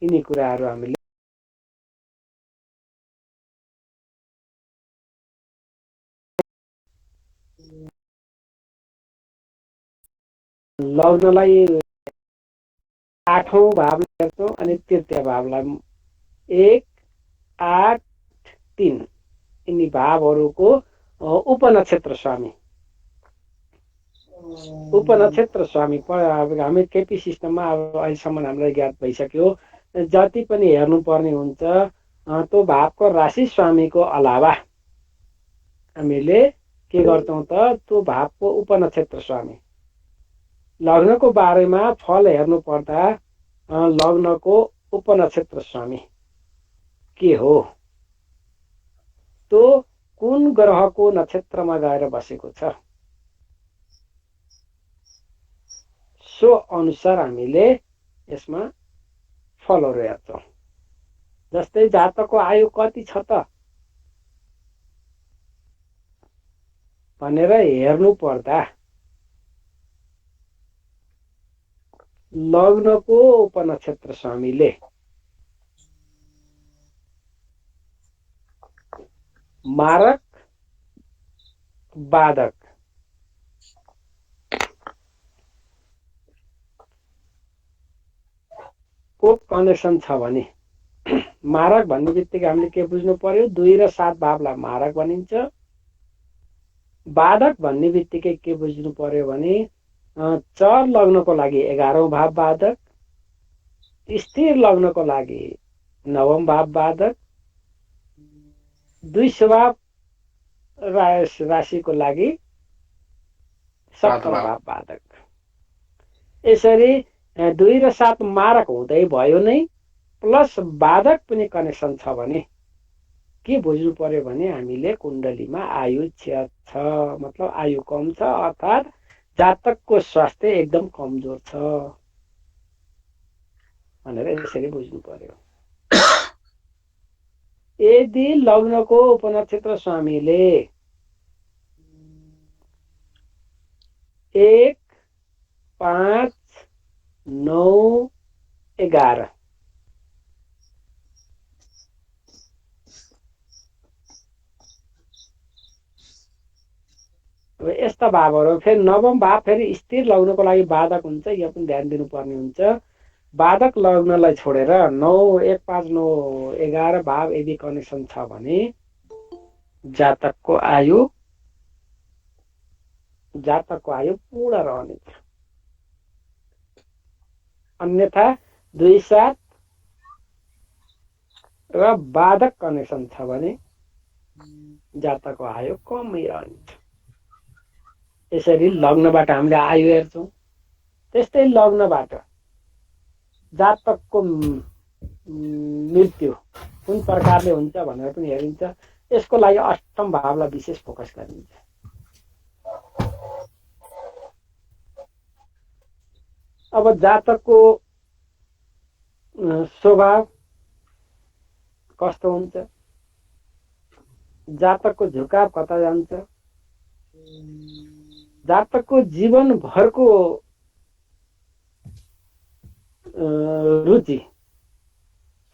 यिनी कुराहरू हामीले लग्नलाई 8औं भावले हेर्छौँ अनि तृतीय भावलाई 1, 8, 3 यिनी भावहरूको उपनक्षत्र स्वामी हामी केपी सिस्टममा अब अहिलेसम्म हामीलाई ज्ञात भइसक्यो जति पनि हेर्नुपर्ने हुन्छ त्यो भावको राशि स्वामीको अलावा हामीले के गर्छौँ त त्यो भावको उपनक्षत्र स्वामी लग्नको बारेमा फल हेर्नु पर्दा लग्नको उपनक्षत्र स्वामी के हो त्यो कुन ग्रहको नक्षत्रमा गएर बसेको छ सो अनुसार हामीले यसमा फलहरू हेर्छौँ जस्तै जातकको आयु कति छ त भनेर हेर्नु पर्दा लग्नको उपनक्षत्र स्वामीले मारक बाधक को कनेक्सन छ भने मारक भन्ने बित्तिकै हामीले के बुझ्नु पर्यो 2 र 7 भावलाई मारक भनिन्छ बाधक भन्ने बित्तिकै के बुझ्नु पर्यो भने चर लग्नको लागि 11औं भाव बाधक स्थिर लग्नको लागि 9औं भाव बाधक 2 स्वभाव राशिको लागि 17औं भाव बाधक यसरी 2 र 7 मारक हुँदै भयो नै प्लस बाधक पनि कनेक्सन छ भने के बुझ्नु पर्यो भने हामीले कुण्डलीमा आयु छ मतलब आयु कम छ अर्थात् जातकको स्वास्थ्य एकदम कमजोर छ भनेर यसरी बुझ्नु पर्यो यदि लग्नको उपनक्षत्र स्वामीले 1, 5, 9, 11 यस्ता भावहरू फेरि 9औं भाव फेरि स्थिर लग्नको लागि बाधक हुन्छ यो पनि ध्यान दिनुपर्ने हुन्छ बाधक लग्नलाई छोडेर 9, 1, 5, 9, 11 भाव यदि कनेक्सन छ भने जातकको आयु पूर्ण रहनेछ अन्यथा 2, 7 र बाधक कनेक्सन छ भने जातकको आयु कमै रहनेछ यसरी लग्नबाट हामीले आयु हेर्छौँ त्यस्तै लग्नबाट जातकको मृत्यु कुन प्रकारले हुन्छ भनेर पनि हेरिन्छ यसको लागि 8औं भावलाई विशेष फोकस गरिन्छ अब जातकको स्वभाव कस्तो हुन्छ जातकको झुकाव कता जान्छ जातकको जीवनभरको रुचि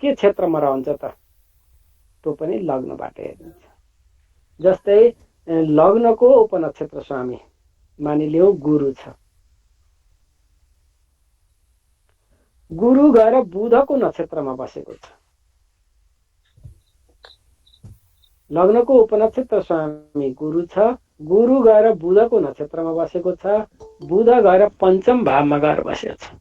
के क्षेत्रमा रहन्छ त त्यो पनि लग्नबाट हेरिन्छ जस्तै लग्नको उपनक्षत्र स्वामी मानिलियो गुरु छ गुरु गएर बुधको नक्षत्रमा बसेको छ लग्नको उपनक्षत्र स्वामी गुरु छ गुरु गएर बुधको नक्षत्रमा बसेको छ बुध गएर 5औं भावमा गएर बसेको छ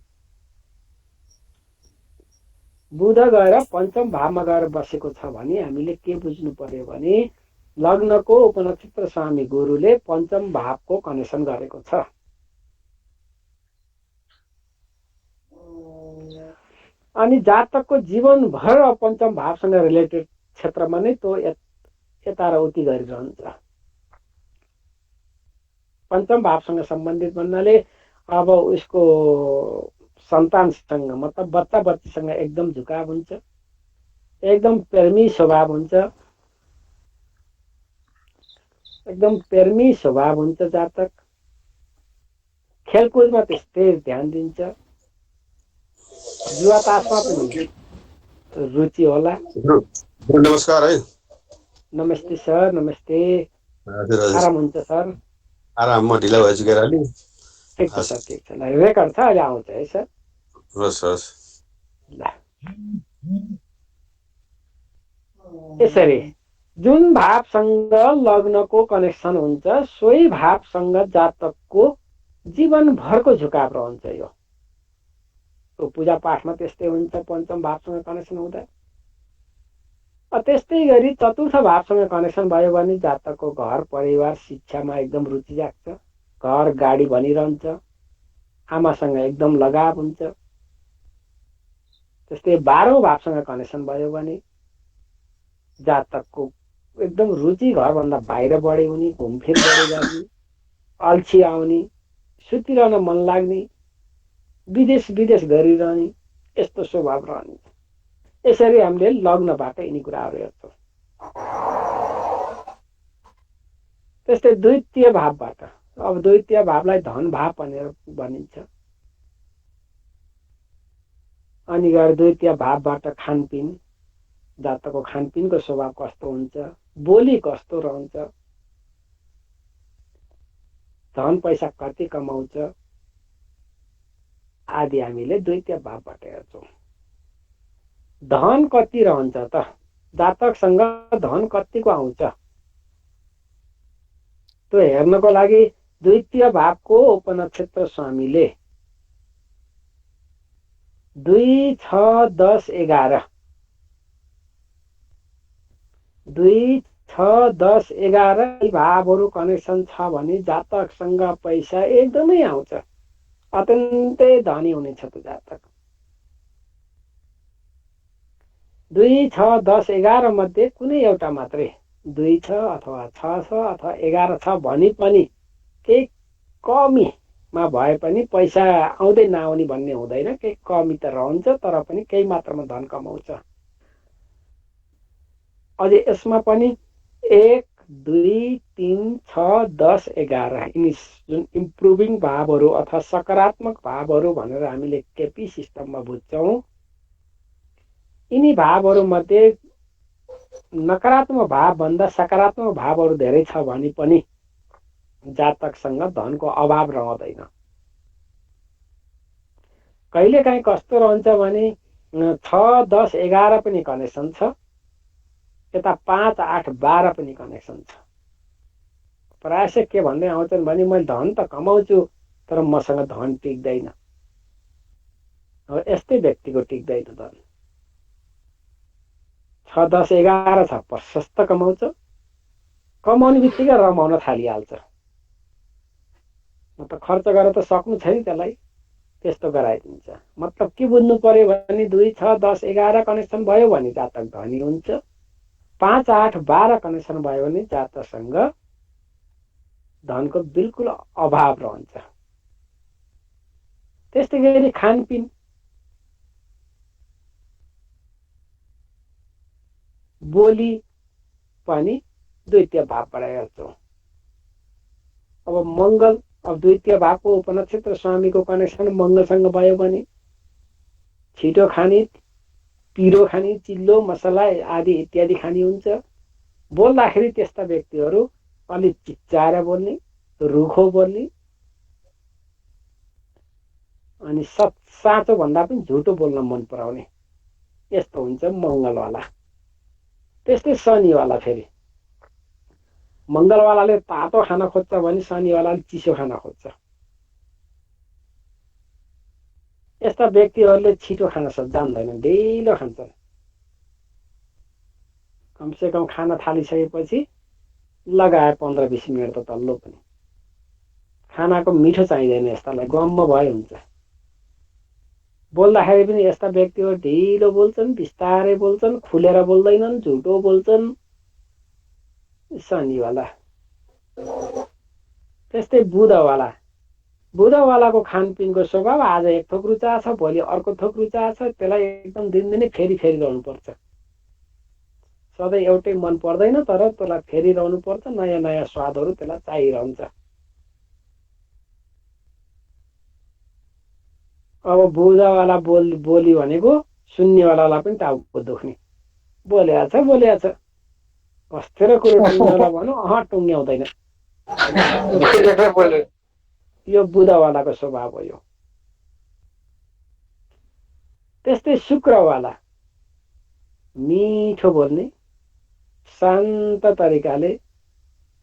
बुध गएर 5औं भावमा गएर बसेको छ भने हामीले के बुझ्नु पर्यो भने लग्नको उपनक्षत्र स्वामी गुरुले 5औं भावको कनेक्सन गरेको छ अनि जातकको जीवनभर 5औं भावसँग रिलेटेड क्षेत्रमा नै त्यो यता र उति गरिरहन्छ 5औं भावसँग सम्बन्धित भन्नाले अब उसको सन्तानसँग मतलब बच्चा बच्चीसँग एकदम झुकाव हुन्छ एकदम प्रेमी स्वभाव हुन्छ जातक खेलकुदमा त्यस्तै ध्यान दिन्छ जुवा तासमा पनि रुचि होला। नमस्कार है। नमस्ते सर, नमस्ते। हजुर हजुर, आराम हुन्छ सर? आराम। म ढिला भएछु के अलि। ठिक छ हस् सर, ठिक छ। ल रेकर्ड छ, अहिले आउँछ है सर? हस् हस्। ल यसरी जुन भावसँग लग्नको कनेक्सन हुन्छ सोही भावसँग जातकको जीवनभरको झुकाव रहन्छ। यो पूजा पाठमा त्यस्तै हुन्छ पञ्चम भावसँग कनेक्सन हुँदा। त्यस्तै गरी चतुर्थ भावसँग कनेक्सन भयो भने जातकको घर परिवार शिक्षामा एकदम रुचि जाग्छ, घर गाडी बनिरहन्छ, आमासँग एकदम लगाव हुन्छ। त्यस्तै 12औं भावसँग कनेक्सन भयो भने जातकको एकदम रुचि घरभन्दा बाहिर बढी हुने, घुमफिर बढी गर्ने, अल्छी आउने, सुतिरहन मन लाग्ने, विदेश गरिरहने, यस्तो स्वभाव रहने। यसरी हामीले लग्नबाट यिनी कुराहरू हेर्छौँ। त्यस्तै द्वितीय भावबाट, अब द्वितीय भावलाई धन भाव भनेर भनिन्छ। अनि गएर द्वितीय भावबाट खानपिन, जातकको खानपिनको स्वभाव कस्तो हुन्छ, बोली कस्तो रहन्छ, धन पैसा कति कमाउँछ आदि हामीले द्वितीय भावबाट हेर्छौँ। धन कति रहन्छ त, जातकसँग धन कतिको आउँछ त्यो हेर्नको लागि द्वितीय भावको उपनक्षत्र स्वामीले 2, 6, 10, 11 2, 6, 10, 11 भावहरू कनेक्सन छ भने जातकसँग पैसा एकदमै आउँछ, अत्यन्तै धनी हुनेछ त्यो जातक। 2, 6, 10, 11 मध्ये कुनै एउटा मात्रै 2 छ अथवा 6 छ अथवा 11 छ भने पनि केही कमीमा भए पनि पैसा आउँदै नआउने भन्ने हुँदैन। केही कमी त रहन्छ तर पनि केही मात्रामा धन कमाउँछ। अझै यसमा पनि 1, 2, 3, 6, 10, 11 यिनी जुन इम्प्रुभिङ भावहरू अथवा सकारात्मक भावहरू भनेर हामीले केपी सिस्टममा बुझ्छौँ, यिनी भावहरू मध्ये नकारात्मक भाव भन्दा सकारात्मक भावहरू धेरै छ भने पनि जातकसँग धनको अभाव रहँदैन। कहिलेकाहीँ कस्तो रहन्छ भने 6, 10, 11 पनि कनेक्सन छ, यता 5, 8, 12 पनि कनेक्सन छ। प्रायः के भन्दै आउँछन् भने मैले धन त कमाउँछु तर मसँग धन टिक्दैन। यस्तै व्यक्तिको टिक्दैन धन। 6, 10, 11 छ, प्रशस्त कमाउँछ, कमाउने बित्तिकै रमाउन थालिहाल्छ। म त खर्च गरेर त सक्नु छैन त्यसलाई, त्यस्तो गराइदिन्छ। मतलब के बुझ्नु पर्यो भने 2, 6, 10, 11 कनेक्सन भयो भने जातक धनी हुन्छ, 5, 8, 12 कनेक्सन भयो भने जातकसँग धनको बिल्कुल अभाव रहन्छ। त्यस्तै गरी खानपिन, बोली पनि द्वितीय भावबाट हेर्छौँ। अब मङ्गल, अब द्वितीय भावको उपनक्षत्र स्वामीको कनेक्सन मङ्गलसँग भयो भने छिटो खाने, पिरो खाने, चिल्लो मसला आदि इत्यादि खाने हुन्छ। बोल्दाखेरि त्यस्ता व्यक्तिहरू अलिक चिच्चाएर बोल्ने, रुखो बोल्ने, अनि साँचो भन्दा पनि झुटो बोल्न मन पराउने, यस्तो हुन्छ मङ्गलवाला। त्यस्तै शनिवाला, फेरि मङ्गलवालाले तातो खान खोज्छ भने शनिवालाले चिसो खान खोज्छ। यस्ता व्यक्तिहरूले छिटो खान जान्दैनन्, ढिलो खान्छन्। कमसेकम खाना थालिसकेपछि लगाए 15-20 मिनट त तल्लो पनि। खानाको मिठो चाहिँदैन यस्तालाई, गम्म भए हुन्छ। बोल्दाखेरि पनि यस्ता व्यक्तिहरू ढिलो बोल्छन्, बिस्तारै बोल्छन्, खुलेर बोल्दैनन्, झुटो बोल्छन्, शनिवाला। त्यस्तै बुधवाला, बुधवालाको खानपिनको स्वभाव आज एक थोक रुचा छ, भोलि अर्को थोक रुचा छ, त्यसलाई एकदम दिनदिनै फेरि रहनुपर्छ। सधैँ एउटै मन पर्दैन तर त्यसलाई फेरि रहनुपर्छ, नयाँ नयाँ स्वादहरू त्यसलाई चाहिरहन्छ। अब बुधवाला बोली भनेको सुन्नेवालालाई पनि टाउको दुख्ने, बोल्या छ कस्तेर कुरो टुङ्ग्याउला भनौँ टुङ्ग्याउँदैन। यो बुधवालाको स्वभाव हो। यो त्यस्तै शुक्रवाला मिठो बोल्ने, शान्त तरिकाले,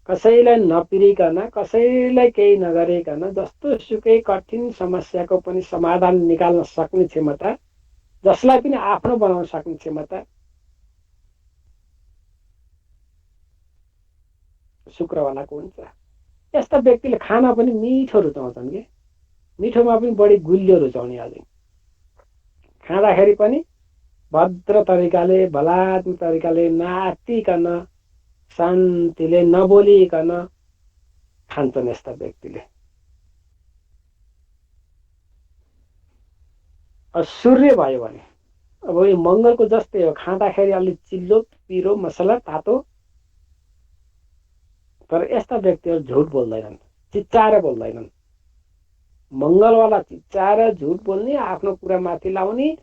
कसैलाई नपिरिकन, कसैलाई केही नगरिकन जस्तो सुकै कठिन समस्याको पनि समाधान निकाल्न सक्ने क्षमता, जसलाई पनि आफ्नो बनाउन सक्ने क्षमता शुक्रवालाको हुन्छ। यस्ता व्यक्तिले खाना पनि मिठो रुचाउँछन् कि, मिठोमा पनि बढी गुलियो रुचाउने। अझै खाँदाखेरि पनि भद्र तरिकाले, भलात्म तरिकाले, नआत्तिकन, शान्तिले, नबोलिकन खान्छन् यस्ता व्यक्तिले। सूर्य भयो भने अब यो मङ्गलको जस्तै हो, खाँदाखेरि अलिक चिल्लो, पिरो, मसला, तातो। तर यस्ता व्यक्तिहरू झुट बोल्दैनन्, चिच्चाएर बोल्दैनन्। मङ्गलवाला चिच्चाएर झुट बोल्ने, आफ्नो कुरा माथि लाउने,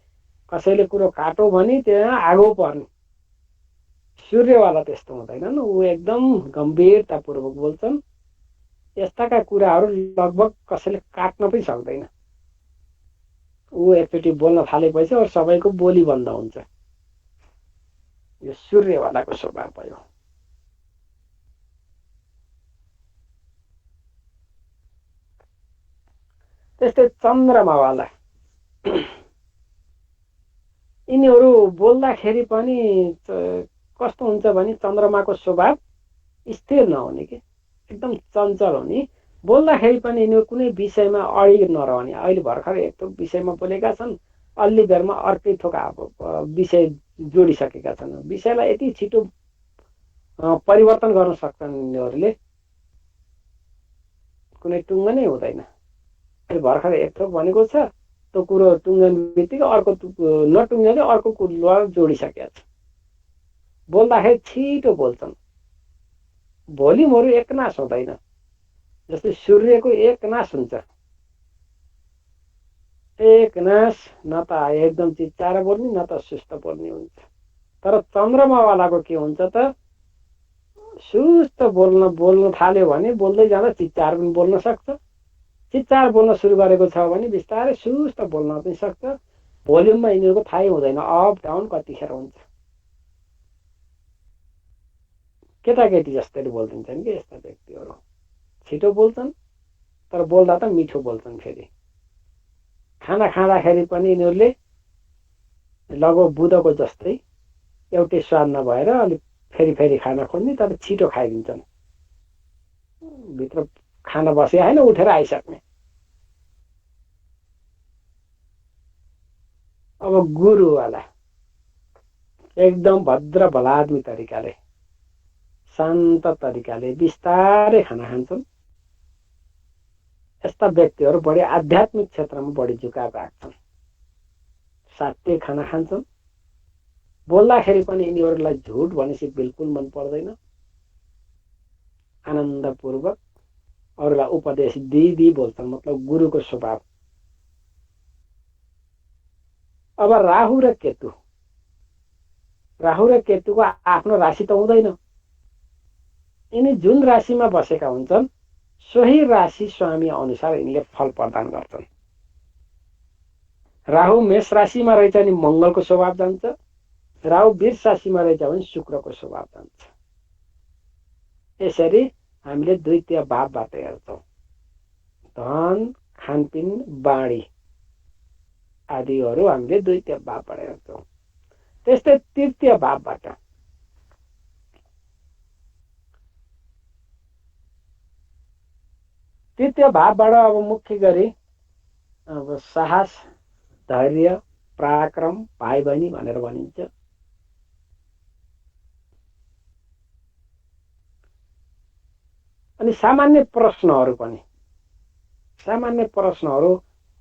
कसैले कुरो काटो भने त्यहाँ आगो पर्ने। सूर्यवाला त्यस्तो हुँदैनन्, ऊ एकदम गम्भीरतापूर्वक बोल्छन्। यस्ताका कुराहरू लगभग कसैले काट्न पनि सक्दैन। ऊ एकचोटि बोल्न थालेपछि अरू सबैको बोली बन्द हुन्छ। यो सूर्यवालाको स्वभाव भयो। त्यस्तै चन्द्रमावाला, यिनीहरू बोल्दाखेरि पनि कस्तो हुन्छ भने चन्द्रमाको स्वभाव स्थिर नहुने कि, एकदम चञ्चल हुने। बोल्दाखेरि पनि यिनीहरू कुनै विषयमा अडिग नरहने। अहिले भर्खर एक थोक विषयमा बोलेका छन्, अलि बेरमा अर्कै थोक विषय जोडिसकेका छन्। विषयलाई यति छिटो परिवर्तन गर्न सक्छन् यिनीहरूले, कुनै टुङ्गो नै हुँदैन। भर्खर एक थोक भनेको छ, त्यो कुरो टुङ्गने बित्तिकै अर्को नटुङ्गेले अर्को कुरो जोडिसकेका छ। बोल्दाखेरि छिटो बोल्छन्, भोल्युमहरू एकनास हुँदैन। जस्तै सूर्यको एकनास हुन्छ, एकनास, न त एकदम चिच्चाएर बोल्ने न त सुस्त बोल्ने हुन्छ। तर चन्द्रमावालाको के हुन्छ त, सुस्त बोल्न थाल्यो भने बोल्दै जाँदा चिच्चाएर पनि बोल्न सक्छ, चिच्चाएर बोल्न सुरु गरेको छ भने बिस्तारै सुस्त बोल्न पनि सक्छ। भोल्युममा यिनीहरूको थाहै हुँदैन, अप डाउन कतिखेर हुन्छ। केटाकेटी जस्तै बोलिदिन्छन् कि यस्ता व्यक्तिहरू। छिटो बोल्छन् तर बोल्दा त मिठो बोल्छन्। फेरि खाना खाँदाखेरि पनि यिनीहरूले लगभग बुधको जस्तै एउटै स्वाद नभएर अलिक फेरि खाना खोज्ने, तर छिटो खाइदिन्छन्। भित्र खाना बसे होइन, उठेर आइसक्ने। अब गुरुवाला एकदम भद्र भलाद्मी तरिकाले, शान्त तरिकाले, बिस्तारै खाना खान्छन्। यस्ता व्यक्तिहरू बढी आध्यात्मिक क्षेत्रमा बढी झुकाव राख्छन्, सात्विक खाना खान्छन्। बोल्दाखेरि पनि यिनीहरूलाई झुट भनेपछि बिल्कुल मन पर्दैन। आनन्दपूर्वक अरूलाई उपदेश दिई बोल्छन्, मतलब गुरुको स्वभाव। अब राहु र केतु, राहु र केतुको आफ्नो राशि त हुँदैन। यिनी जुन राशिमा बसेका हुन्छन् सोही राशि स्वामी अनुसार यिनले फल प्रदान गर्छन्। राहु मेष राशिमा रहेछ भने मङ्गलको स्वभाव जान्छ, राहु वृष राशिमा रहेछ भने शुक्रको स्वभाव जान्छ। यसरी हामीले द्वितीय भावबाट हेर्छौँ। धन, खानपिन, बाणी आदिहरू हामीले द्वितीय भावबाट हेर्छौँ। त्यस्तै तृतीय भावबाट, तृतीय भावबाट अब मुख्य गरी अब साहस, धैर्य, पराक्रम, भाइ बहिनी भनेर भनिन्छ। अनि सामान्य प्रश्नहरू पनि, सामान्य प्रश्नहरू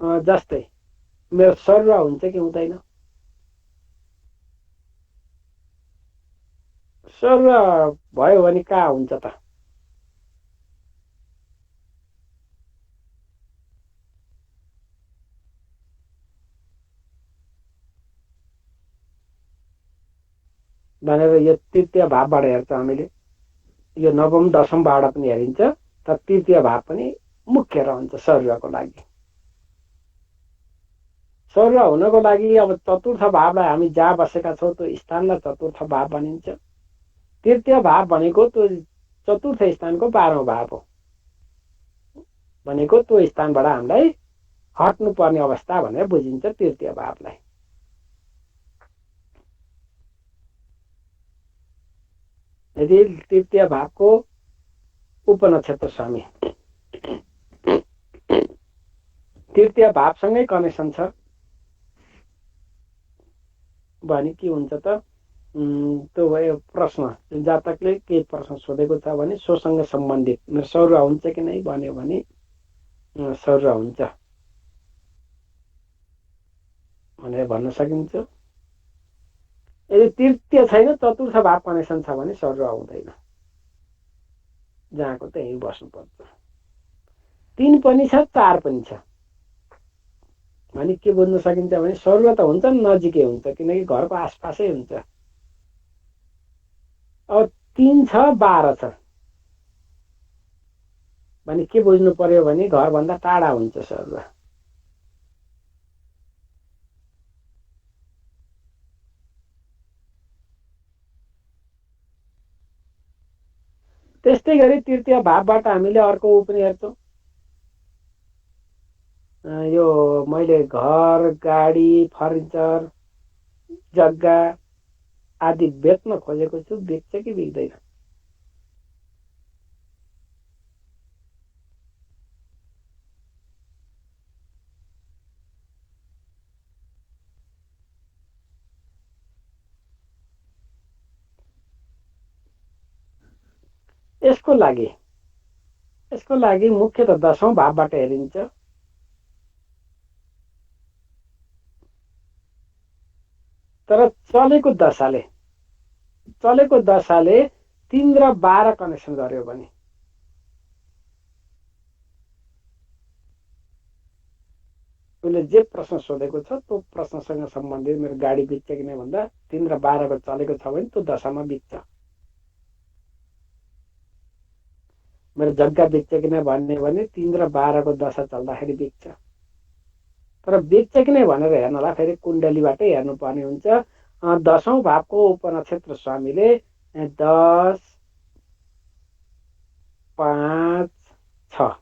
जस्तै मेरो सरुवा हुन्छ कि हुँदैन, सरुवा भयो भने कहाँ हुन्छ त, भनेर यो तृतीय भावबाट हेर्छ हामीले। यो नवम दशमबाट पनि हेरिन्छ, तर तृतीय भाव पनि मुख्य रहन्छ शरीरको लागि। शरीर हुनको लागि अब चतुर्थ भावलाई हामी जहाँ बसेका छौँ त्यो स्थानलाई चतुर्थ भाव भनिन्छ। तृतीय भाव भनेको त्यो चतुर्थ स्थानको 12औं भाव हो, भनेको त्यो स्थानबाट हामीलाई हट्नुपर्ने अवस्था भनेर बुझिन्छ तृतीय भावलाई। यदि तृतीय भावको उपनक्षत्र स्वामी तृतीय भावसँगै कनेक्सन छ भने के हुन्छ त, त्यो भयो प्रश्न। जातकले के प्रश्न सोधेको छ भने सोसँग सम्बन्धित मेरो शरीर हुन्छ कि नै भन्यो भने शरीर हुन्छ भनेर भन्न सकिन्छ। यदि तृतीय छैन, चतुर्थ भाव कनेक्सन छ भने शरीर आउँदैन, जहाँको त यहीँ बस्नुपर्छ। 3 पनि छ, 4 पनि छ भने के बुझ्न सकिन्छ भने शरीर त हुन्छ नजिकै हुन्छ, किनकि घरको आसपासै हुन्छ। अब 3 छ 12 छ भने के बुझ्नु पर्यो भने घरभन्दा टाढा हुन्छ शरीर। त्यस्तै गरी तृतीय भावबाट हामीले अर्को पनि हेर्छौँ। यो मैले घर, गाडी, फर्निचर, जग्गा आदि बेच्न खोजेको छु, बेच्छ कि बिक्दैन? यसको लागि मुख्यतः 10औं भावबाट हेरिन्छ। तर चलेको दशाले 3 र 12 कनेक्सन गर्यो भने उसले जे प्रश्न सोधेको छ त्यो प्रश्नसँग सम्बन्धित मेरो गाडी बिच्छ कि नै भन्दा 3 र 12 को चलेको छ भने त्यो दशामा बिच्छ। मेरो जग्गा बिच्छ कि नै भन्ने भने 3 र 12 को दशा चल्दाखेरि बिच्छ। तर बिच्छ कि नै भनेर हेर्नलाई फेरि कुण्डलीबाटै हेर्नुपर्ने हुन्छ। 10औं भावको उपनक्षत्र स्वामीले 10, 5, 6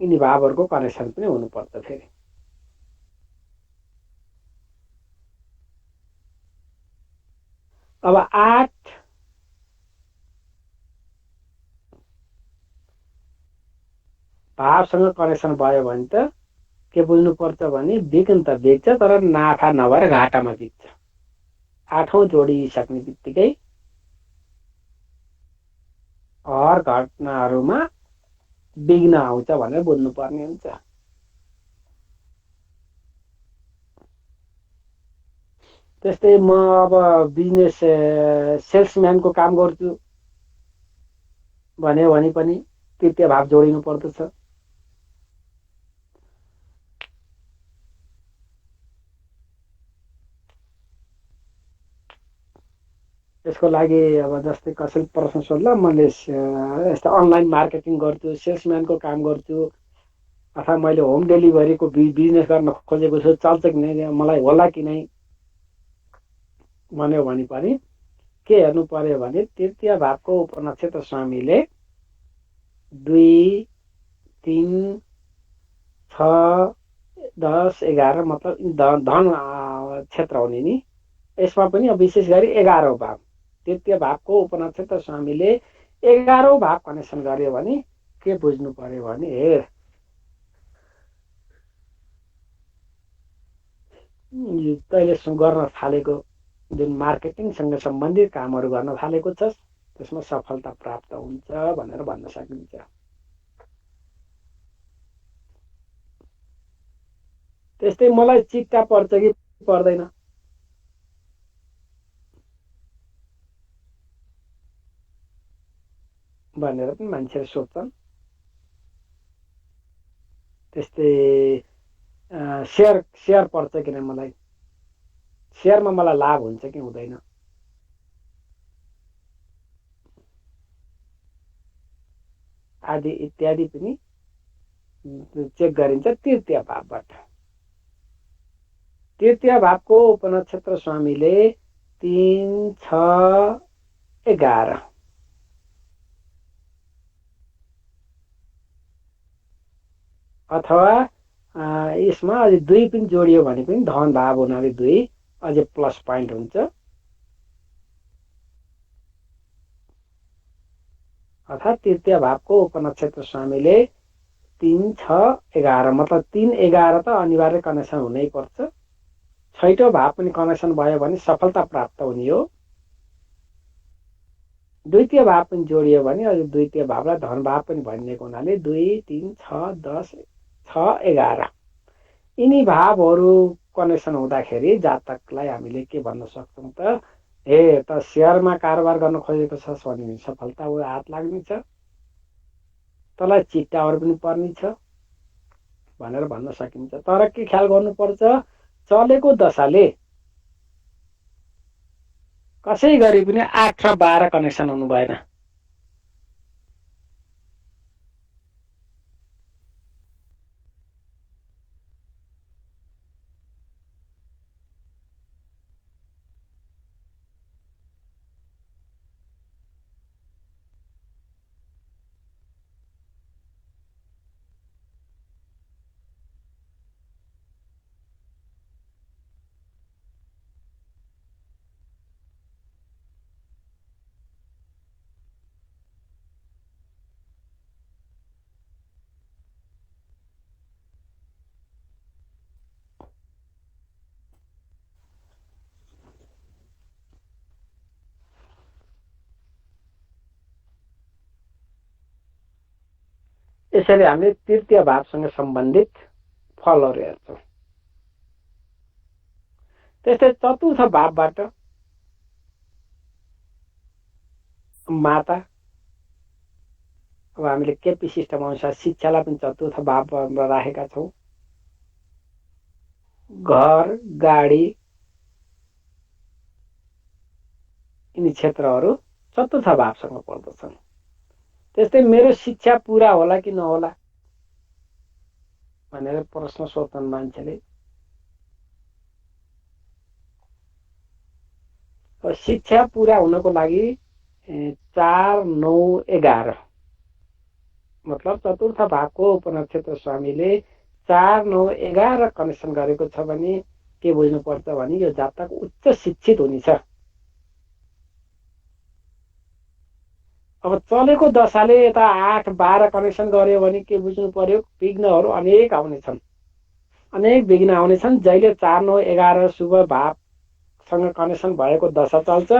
यिनी भावहरूको कनेक्सन पनि हुनुपर्छ। फेरि अब 8 भावसँग कनेक्सन भयो भने त के बुझ्नुपर्छ भने बिक्न त बिक्छ, तर नाफा नभएर घाटामा बिक्छ। 8औं जोडिसक्ने बित्तिकै हर घटनाहरूमा विघ्न आउँछ भनेर बुझ्नुपर्ने हुन्छ। त्यस्तै म अब बिजनेस सेल्सम्यानको काम गर्छु भन्यो भने पनि तृतीय भाव जोडिनु पर्दछ। यसको लागि अब जस्तै कसैले प्रश्न सोध्ला, मैले यस्तो अनलाइन मार्केटिङ गर्छु, सेल्सम्यानको काम गर्छु, अथवा मैले होम डेलिभरीको बिजनेस गर्न खोजेको छु, चल्छ कि नै, मलाई होला कि नै भन्यो भने पनि के हेर्नु पर्यो भने तृतीय भावको उपनक्षत्र स्वामीले 2, 3, 6, 10, 11 मतलब धन क्षेत्र हुने नि, यसमा पनि विशेष गरी 11औं भाव तृतीय भावको उपनक्षत्र स्वामीले 11औं भाव कनेक्सन गर्यो भने के बुझ्नु पर्यो भने हेर तैँले गर्न थालेको जुन मार्केटिङसँग सम्बन्धित कामहरू गर्न थालेको छस् त्यसमा सफलता प्राप्त हुन्छ भनेर भन्न सकिन्छ। त्यस्तै मलाई चिट्टा पर्छ कि पर्दैन भनेर पनि मान्छेले सोध्छन्। त्यस्तै सेयर पर्छ कि नै मलाई, सेयरमा मलाई लाभ हुन्छ कि हुँदैन, आदि इत्यादि पनि चेक गरिन्छ तृतीय भावबाट। तृतीय भावको उपनक्षत्र स्वामीले 3, 6, 11 अथवा यसमा अझै 2 पनि जोडियो भने पनि धन भाव हुनाले 2 अझै प्लस पोइन्ट हुन्छ। अर्थात् तृतीय भावको उपनक्षत्र स्वामीले 3, 6, 11 मतलब 3, 11 त अनिवार्य कनेक्सन हुनै पर्छ। 6औं भाव पनि कनेक्सन भयो भने सफलता प्राप्त हुने हो। द्वितीय भाव पनि जोडियो भने अझ द्वितीय भावलाई धन भाव पनि भनिएको हुनाले 2, 3, 6, 10, 6, 11 यिनी भावहरू कनेक्सन हुँदाखेरि जातकलाई हामीले के भन्न सक्छौँ त, हे त सेयरमा कारोबार गर्न खोजेको छस् भने सफलता हात लाग्नेछ, तँलाई चिट्टाहरू पनि पर्ने छ भनेर भन्न सकिन्छ। तर के ख्याल गर्नुपर्छ, चलेको दशाले कसै गरी पनि 8 र 12 कनेक्सन हुनु भएन। यसरी हामीले तृतीय भावसँग सम्बन्धित फलहरू हेर्छौँ। त्यस्तै चतुर्थ भावबाट माता, अब हामीले केपी सिस्टम अनुसार शिक्षालाई पनि चतुर्थ भावमा राखेका छौँ। घर, गाडी यिनी क्षेत्रहरू चतुर्थ भावसँग पर्दछन्। त्यस्तै मेरो शिक्षा पुरा होला कि नहोला भनेर प्रश्न सोध्छन् मान्छेले। शिक्षा पुरा हुनको लागि 4, 9, 11 मतलब चतुर्थ भावको उपनक्षत्र स्वामीले 4, 9, 11 कनेक्सन गरेको छ भने के बुझ्नुपर्छ भने यो जातक उच्च शिक्षित हुनेछ। अब चलेको दशाले यता 8, 12 कनेक्सन गर्यो भने के बुझ्नु पर्यो, विघ्नहरू अनेक आउनेछन्। अनेक विघ्न आउनेछन्। जहिले 4, 9, 11 शुभ भावसँग कनेक्सन भएको दशा चल्छ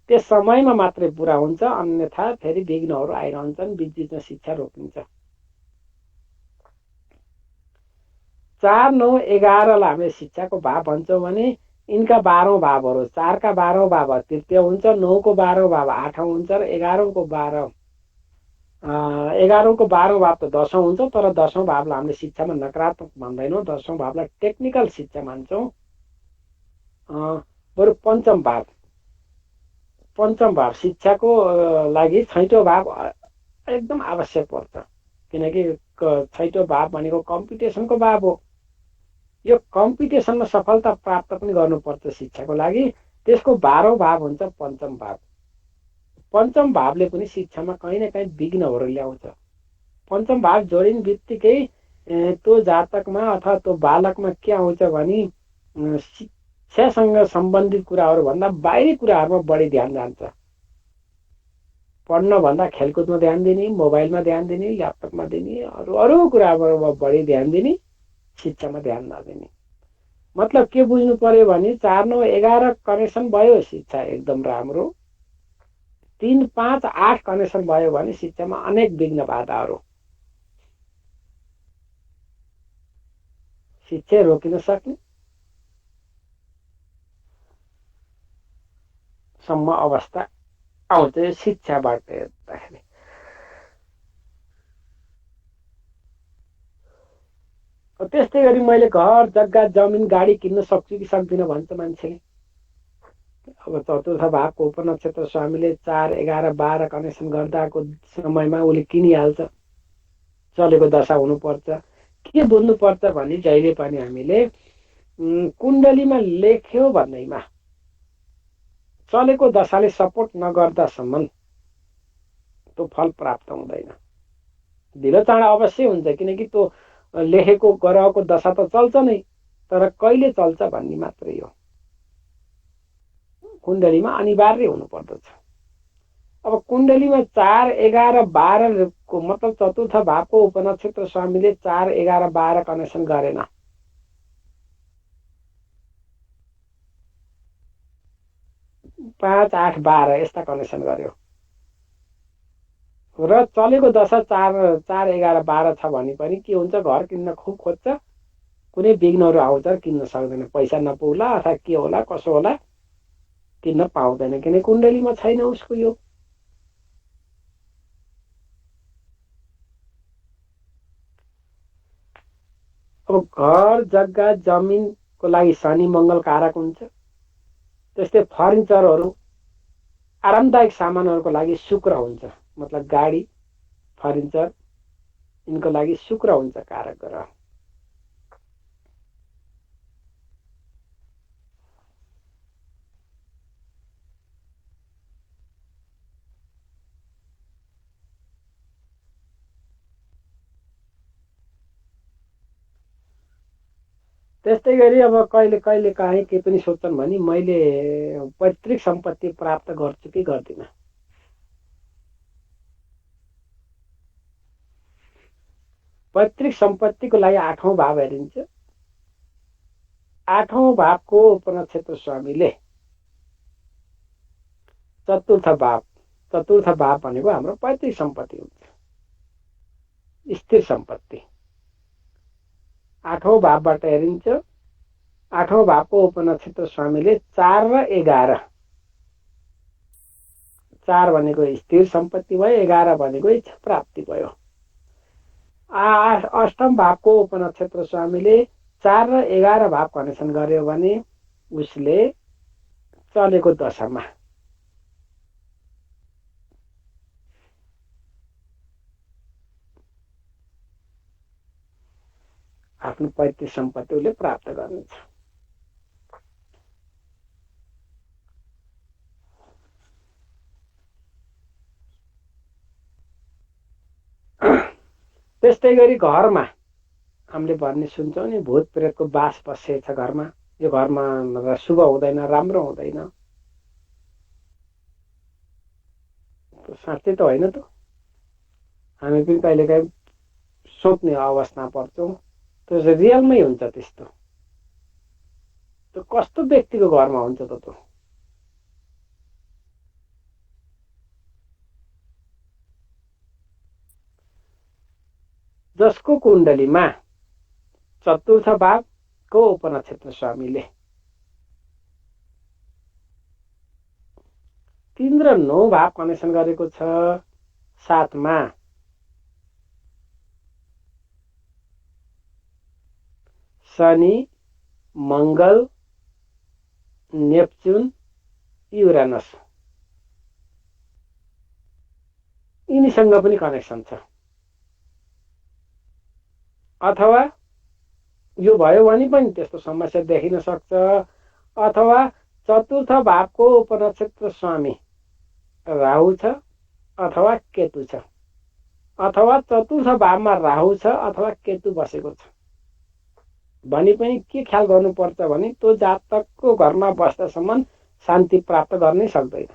त्यस समयमा मात्रै पुरा हुन्छ, अन्यथा फेरि विघ्नहरू आइरहन्छन्, बिचबिचमा शिक्षा रोकिन्छ। 4, 9, 11लाई हामीले शिक्षाको भाव भन्छौँ भने यिनका 12औं भावहरू 4 का 12औं भाव तृतीय हुन्छ, 9 को 12औं भाव 8औं हुन्छ र 11औं को 12औं भाव त 10औं हुन्छ। तर 10औं भावलाई हामीले शिक्षामा नकारात्मक भन्दैनौँ, 10औं भावलाई टेक्निकल शिक्षा मान्छौँ। बरु पञ्चम भाव शिक्षाको लागि 6औं भाव एकदम आवश्यक पर्छ, किनकि 6औं भाव भनेको कम्पिटिसनको भाव हो। यो कम्पिटिसनमा सफलता प्राप्त पनि गर्नुपर्छ शिक्षाको लागि। त्यसको 12औं भाव हुन्छ पञ्चम भाव। पञ्चम भावले पनि शिक्षामा कहीँ न कहीँ विघ्नहरू ल्याउँछ। पञ्चम भाव जोडिने बित्तिकै त्यो जातकमा अथवा त्यो बालकमा के आउँछ भने शिक्षासँग सम्बन्धित कुराहरू भन्दा बाहिरी कुराहरूमा बढी ध्यान जान्छ। पढ्न भन्दा खेलकुदमा ध्यान दिने, मोबाइलमा ध्यान दिने, ल्यापटपमा दिने, अरू कुराहरूमा बढी ध्यान दिने, शिक्षामा ध्यान नदिने। मतलब के बुझ्नु पर्यो भने 4, 9, 11 कनेक्सन भयो शिक्षा एकदम राम्रो। 3, 5, 8 कनेक्सन भयो भने शिक्षामा अनेक विघ्न बाधाहरू, शिक्षा रोकिन सक्ने सम्म अवस्था आउँछ यो शिक्षाबाट हेर्दाखेरि। त्यस्तै गरी मैले घर, जग्गा, जमिन, गाडी किन्न सक्छु कि सक्दिनँ भन्छ मान्छेले। अब चतुर्थ भावको उपनक्षत्र स्वामीले 4, 11, 12 कनेक्सन गर्दाको समयमा उसले किनिहाल्छ। चलेको दशा हुनुपर्छ। के बुझ्नुपर्छ भने जहिले पनि हामीले कुण्डलीमा लेख्यो भन्दैमा चलेको दशाले सपोर्ट नगर्दासम्म त्यो फल प्राप्त हुँदैन। ढिलो चाँडो अवश्य हुन्छ, किनकि त्यो लेखेको ग्रहको दशा त चल्छ नै, तर कहिले चल्छ भन्ने मात्रै हो। कुण्डलीमा अनिवार्य हुनुपर्दछ। अब कुण्डलीमा 4, 11, 12 को मतलब चतुर्थ भावको उपनक्षत्र स्वामीले 4, 11, 12 कनेक्सन गरेन, पाँच, 8, 12 यस्ता कनेक्सन गर्यो र चलेको दशा 4, 11, 12 छ भने पनि के हुन्छ, घर किन्न खुब खोज्छ, कुनै विघ्नहरू आउँछ, किन्न सक्दैन, पैसा नपाउला अथवा के होला कसो होला, किन्न पाउँदैन, किनकि कुण्डलीमा छैन उसको योग। अब घर जग्गा जमिनको लागि शनि मङ्गल कारक हुन्छ। त्यस्तै फर्निचरहरू आरामदायक सामानहरूको लागि शुक्र हुन्छ, मतलब गाडी फर्निचर यिनको लागि शुक्र हुन्छ कारक ग्रह। त्यस्तै गरी अब कहिले कहिले काहीँ के पनि सोच्छन् भने मैले पैतृक सम्पत्ति प्राप्त गर्छु कि गर्दिनँ। पैतृक सम्पत्तिको लागि 8औं भाव हेरिन्छ। 8औं भावको उपनक्षत्र स्वामीले चतुर्थ भाव भनेको हाम्रो पैतृक सम्पत्ति हुन्छ, स्थिर सम्पत्ति। 8औं भावबाट हेरिन्छ। 8औं भावको उपनक्षत्र स्वामीले 4 र 11, 4 भनेको स्थिर सम्पत्ति भयो, 11 भनेको इच्छा प्राप्ति भयो। 8औं भावको उपनक्षत्र स्वामीले 4 र 11 भाव कनेक्सन गर्यो भने उसले चलेको दशामा आफ्नो पैतृक सम्पत्ति उसले प्राप्त गर्नेछ। त्यस्तै गरी घरमा हामीले भन्ने सुन्छौँ नि, भूत प्रेतको बास बसेछ घरमा, यो घरमा शुभ हुँदैन, राम्रो हुँदैन। साँच्चै त होइन त, हामी पनि कहिलेकाहीँ सोच्ने अवस्था पर्छौँ, त्यो चाहिँ रियलमै हुन्छ। त्यस्तो त्यो कस्तो व्यक्तिको घरमा हुन्छ त त्यो? जसको कुण्डलीमा चतुर्थ भावको उपनक्षत्र स्वामीले 3 र 9 भाव कनेक्सन गरेको छ, साथमा शनि मङ्गल नेप्चुन युरानस यिनीसँग पनि कनेक्सन छ। अथवा यो भयो भने पनि त्यस्तो समस्या देखिन सक्छ। अथवा चतुर्थ भावको उपनक्षत्र स्वामी राहु छ अथवा केतु छ, अथवा चतुर्थ भावमा राहु छ अथवा केतु बसेको छ भने पनि के ख्याल गर्नुपर्छ भने त्यो जातकको घरमा बस्दासम्म शान्ति प्राप्त गर्नै सक्दैन।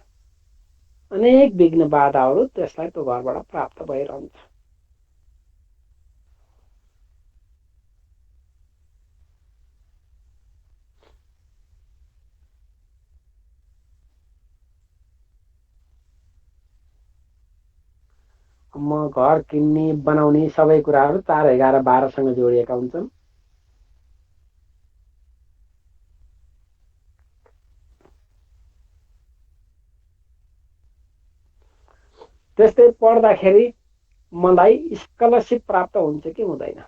अनेक विघ्न बाधाहरू त्यसलाई त्यो घरबाट प्राप्त भइरहन्छ। म घर किन्ने बनाउने सबै कुराहरू 4, 11, 12 सँग जोडिएका हुन्छन्। त्यस्तै पढ्दाखेरि मलाई स्कलरसिप प्राप्त हुन्छ कि हुँदैन?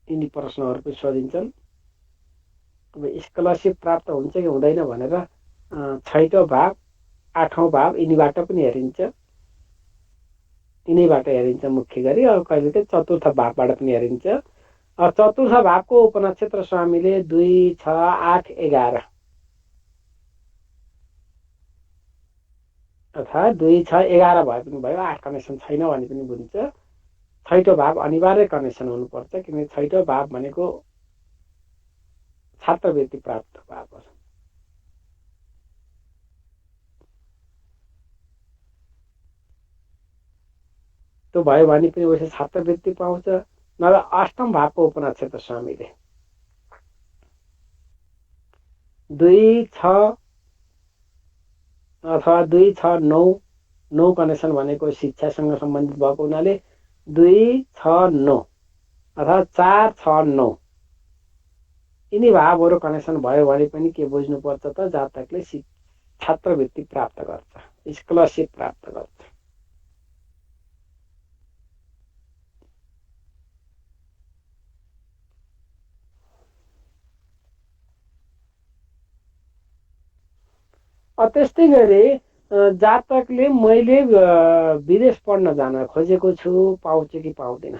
यिनी प्रश्नहरू पनि सोधिन्छन्। अब स्कलरसिप प्राप्त हुन्छ कि हुँदैन भनेर 6औं भाव 8औं भाव यिनीबाट पनि हेरिन्छ, यिनैबाट हेरिन्छ मुख्य गरी। अब कहिले चाहिँ चतुर्थ भावबाट पनि हेरिन्छ। चतुर्थ भावको उपनक्षत्र स्वामीले 2, 6, 8, 11 अथवा 2, 6, 11 भए पनि भयो, 8 कनेक्सन छैन भने पनि बुझ्छ। 6औं भाव अनिवार्य कनेक्सन हुनुपर्छ, किनकि 6औं भाव भनेको छात्रवृत्ति प्राप्त भाव हो। त्यो भयो भने पनि वैसे छात्रवृत्ति पाउँछ। नभए 8औं भावको उपनक्षत्र स्वामीले 2, 6 अथवा 2, 6, 9 कनेक्सन भनेको शिक्षासँग सम्बन्धित भएको हुनाले 2, 6, 9 अथवा 4, 6, 9 यिनी भावहरू कनेक्सन भयो भने पनि के बुझ्नुपर्छ त, जातकले छात्रवृत्ति प्राप्त गर्छ, स्कलरसिप प्राप्त गर्छ। त्यस्तै गरी जातकले मैले विदेश पढ्न जान खोजेको छु, पाउँछु कि पाउँदिन,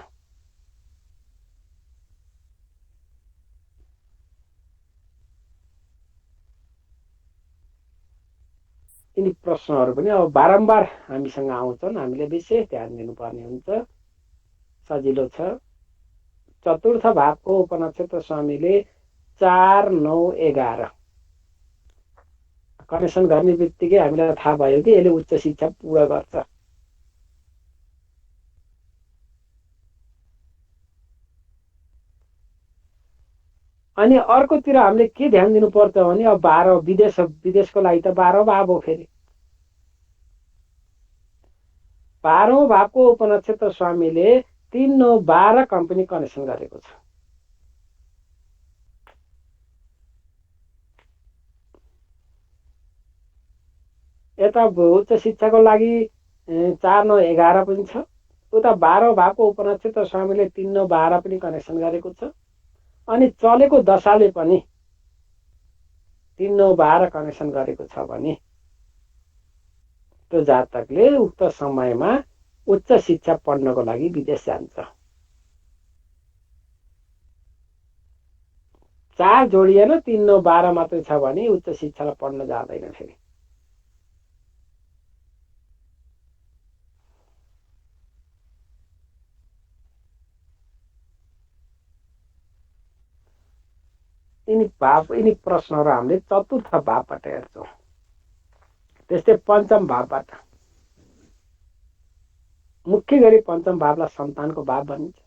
यिनी प्रश्नहरू पनि अब बारम्बार हामीसँग आउँछन्। हामीले विशेष ध्यान दिनुपर्ने हुन्छ। सजिलो छ। चतुर्थ भावको उपनक्षत्र स्वामीले 4, 9, 11 कनेक्सन गर्ने बित्तिकै हामीलाई थाहा भयो कि यसले उच्च शिक्षा पूरा गर्छ। अनि अर्कोतिर हामीले के ध्यान दिनुपर्छ भने अब 12 विदेशको लागि त 12 भाव हो। फेरि 12औं भावको उपनक्षत्र स्वामीले 3, 9, 12 कम्पनी कनेक्सन गरेको छ। यता उच्च शिक्षाको लागि 4, 9, 11 पनि छ। उता 12औं भावको उपनक्षत्र स्वामीले 3, 9, 12 पनि कनेक्सन गरेको छ। अनि चलेको दशाले पनि 3, 9, 12 कनेक्सन गरेको छ भने त्यो जातकले उक्त समयमा उच्च शिक्षा पढ्नको लागि विदेश जान्छ। 4 जोडिएन, 3, 9, 12 मात्रै छ भने उच्च शिक्षालाई पढ्न जाँदैन। फेरि यिनी प्रश्नहरू हामीले चतुर्थ भावबाट हेर्छौँ। त्यस्तै पञ्चम भावबाट, मुख्य गरी पञ्चम भावलाई सन्तानको भाव भनिन्छ।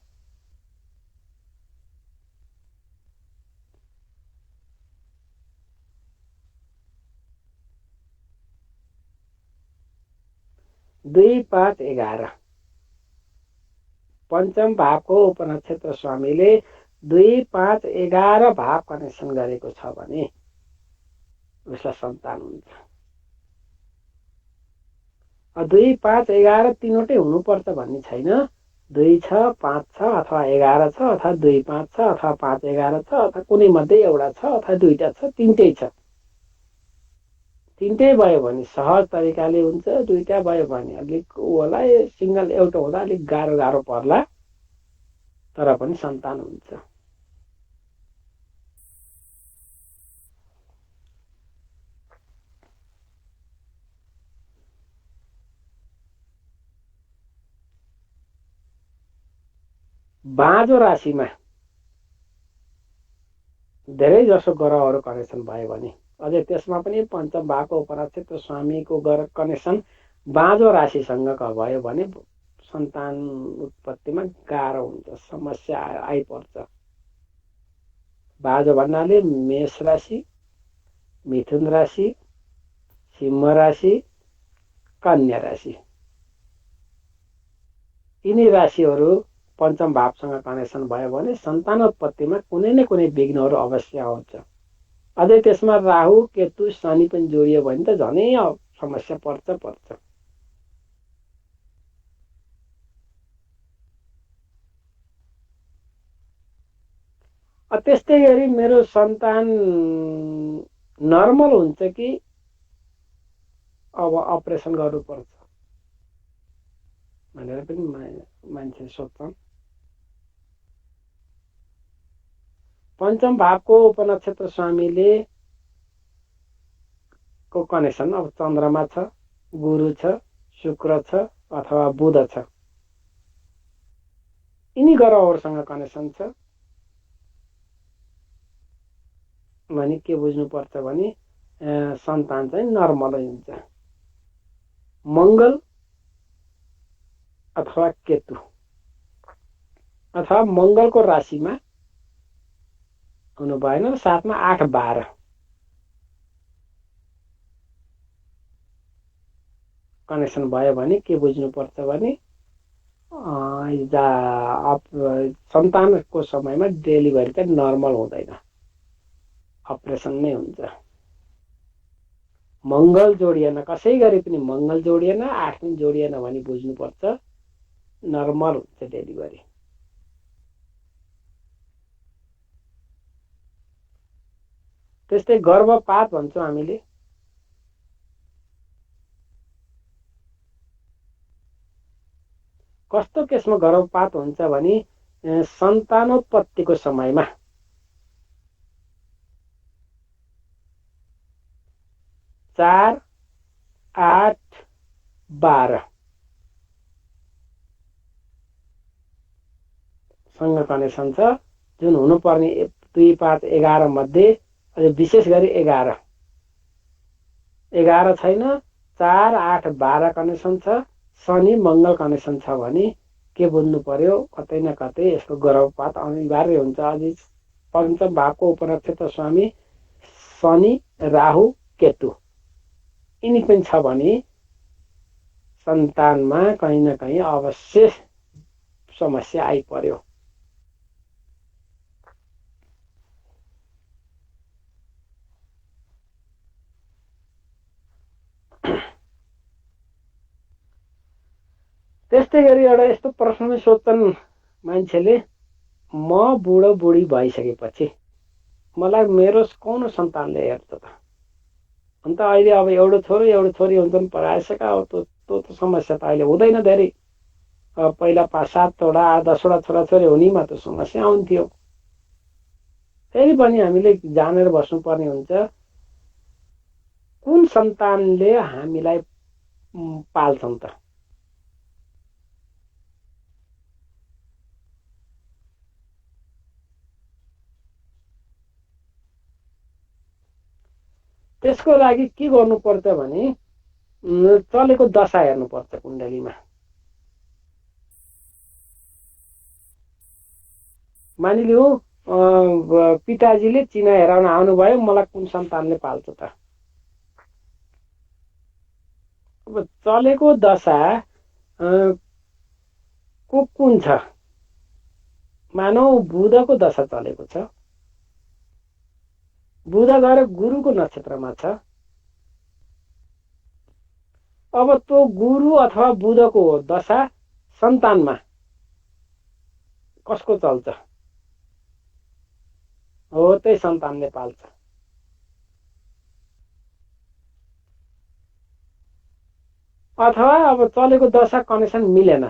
दुई, 5, 11 पञ्चम भावको उपनक्षत्र स्वामीले 2, 5, 11 भाव कनेक्सन गरेको छ भने उसलाई सन्तान हुन्छ। 2, 5, 11 तीनवटै हुनुपर्छ भन्ने छैन। 2, 6, 5 छ अथवा 11 छ अथवा 2, 5 छ अथवा 5, 11 छ अथवा कुनै मध्ये एउटा छ अथवा दुईटा छ, तीनटै छ। तीनटै भयो भने सहज तरिकाले हुन्छ। दुईटा भयो भने अलिक होला, सिंगल एउटा हुँदा अलिक गाह्रो पर्ला, तर पनि सन्तान हुन्छ। बाँझो राशिमा धेरै जसो ग्रहहरू कनेक्सन भयो भने, अझै त्यसमा पनि पञ्चम भावको उपनक्षत्र स्वामीको ग्रह कनेक्सन बाँझो राशिसँग भयो भने सन्तान उत्पत्तिमा गाह्रो हुन्छ, समस्या आइपर्छ। बाँझो भन्नाले मेष राशि, मिथुन राशि, सिंह राशि, कन्या राशि, यिनी राशिहरू पञ्चम भावसँग कनेक्सन भयो भने सन्तानोत्पत्तिमा कुनै न कुनै विघ्नहरू अवश्य आउँछ। अझै त्यसमा राहु, केतु, शनि पनि जोडियो भने त झनै समस्या पर्छ। त्यस्तै गरी मेरो सन्तान नर्मल हुन्छ कि अब अपरेसन गर्नुपर्छ भनेर पनि मान्छे सोध्छन्। पञ्चम भावको उपनक्षत्र स्वामीले को कनेक्सन अब चन्द्रमा छ, गुरु छ, शुक्र छ अथवा बुध छ, यिनी ग्रहहरूसँग कनेक्सन छ भने के बुझ्नुपर्छ भने सन्तान चाहिँ नर्मलै हुन्छ। मङ्गल अथवा केतु अथवा मङ्गलको राशिमा हुनु भएन र साथमा 8, 12 कनेक्सन भयो भने के बुझ्नुपर्छ भने सन्तानको समयमा डेलिभरी चाहिँ नर्मल हुँदैन, अपरेसन नै हुन्छ। मङ्गल जोडिएन, कसै गरी पनि मङ्गल जोडिएन, 8 पनि जोडिएन भने बुझ्नुपर्छ नर्मल हुन्छ डेलिभरी। त्यस्तै गर्भपात भन्छौँ हामीले। कस्तो केसमा गर्भपात हुन्छ भने सन्तानोत्पत्तिको समयमा 4, 8, 12 सँग कनेक्सन छ, जुन हुनुपर्ने 2, 5, 11 मध्ये विशेष गरी 11 छैन, 4, 8, 12 कनेक्सन छ, शनि मङ्गल कनेक्सन छ भने के बुझ्नु पर्यो, कतै न कतै यसको गर्भपात अनिवार्य हुन्छ। अझै पञ्चम भावको उपनक्षत्र स्वामी शनि, राहु, केतु यिनी पनि छ भने सन्तानमा कहीँ न कहीँ अवश्य समस्या आइपर्यो। त्यस्तै गरी एउटा यस्तो प्रश्न सोध्छन् मान्छेले, म बुढो बुढी भइसकेपछि मलाई मेरो कुन सन्तानले हेर्छ त? अन्त अहिले अब एउटा छोरी हुन्छन् परायसका, त्यो त समस्या त अहिले हुँदैन धेरै। पहिला 5, 7 वटा 8, 10 वटा छोराछोरी हुनेमा त समस्या आउँथ्यो। फेरि पनि हामीले जानेर बस्नुपर्ने हुन्छ कुन सन्तानले हामीलाई पाल्छन् त। त्यसको लागि के गर्नुपर्छ भने चलेको दशा हेर्नुपर्छ कुण्डलीमा। मानिलिउँ पिताजीले चिना हेराउन आउनुभयो, मलाई कुन सन्तानले पाल्छ त? अब चलेको दशा को कुन छ? मानौ बुधको दशा चलेको छ, बुध गएर गुरुको नक्षत्रमा छ। अब त्यो गुरु अथवा बुधको दशा सन्तानमा कसको चल्छ हो, त्यही सन्तानले पाल्छ। अथवा अब चलेको दशा कनेक्सन मिलेन,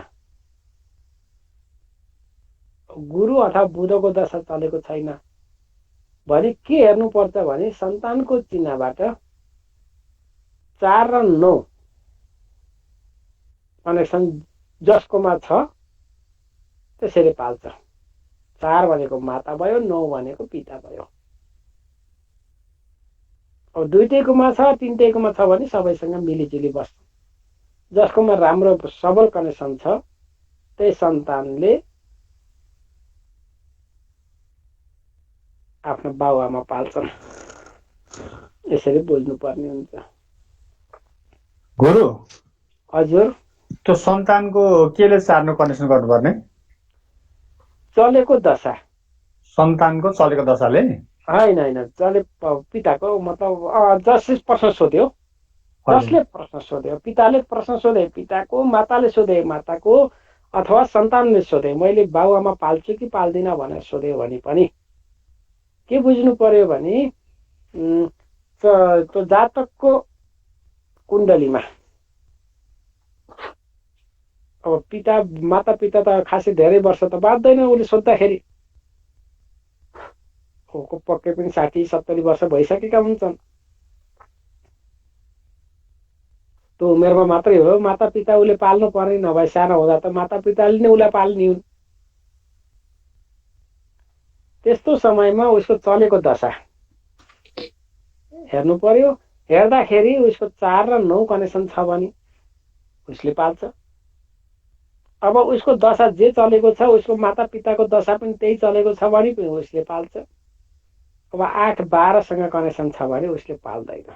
गुरु अथवा बुधको दशा चलेको छैन भने के हेर्नुपर्छ भने सन्तानको चिन्हबाट 4 र 9 कनेक्सन जसकोमा छ त्यसरी पाल्छ। 4 भनेको माता भयो, 9 भनेको पिता भयो। अब दुईटैकोमा छ, तीनटैकोमा छ भने सबैसँग मिलिजुली बस्छ। जसकोमा राम्रो सबल कनेक्सन छ त्यही सन्तानले आफ्नो बाबुआमा पाल्छन्। यसरी बुझ्नुपर्ने हुन्छ। गुरु हजुर, त्यो सन्तानको केले सार्नु कनेक्सन गर्नुपर्ने? चलेको दशा। सन्तानको चलेको दशाले होइन चले पिताको मतलब जसले प्रश्न सोध्यो, जसले प्रश्न सोध्यो, पिताले प्रश्न सोधे पिताको, माताले सोधे माताको, अथवा सन्तानले सोधे मैले बाबुआमा पाल्छु कि पाल्दिनँ भनेर सोध्यो भने पनि के बुझ्नु पर्यो भने त्यो जातकको कुण्डलीमा अब माता पिता त खासै धेरै वर्ष त बाँच्दैन उसले सोद्धाखेरि, पक्कै पनि 60-70 वर्ष भइसकेका हुन्छन्। त्यो उमेरमा मात्रै हो माता पिता उसले पाल्नु पर्ने, नभए सानो हुँदा त माता पिताले नै उसलाई पाल्ने हुन्। त्यस्तो समयमा उसको चलेको दशा हेर्नु पर्यो। हेर्दाखेरि उसको 4 र 9 कनेक्सन छ भने उसले पाल्छ। अब उसको दशा जे चलेको छ, उसको माता पिताको दशा पनि त्यही चलेको छ भने पनि उसले पाल्छ। अब 8-12 सँग कनेक्सन छ भने उसले पाल्दैन।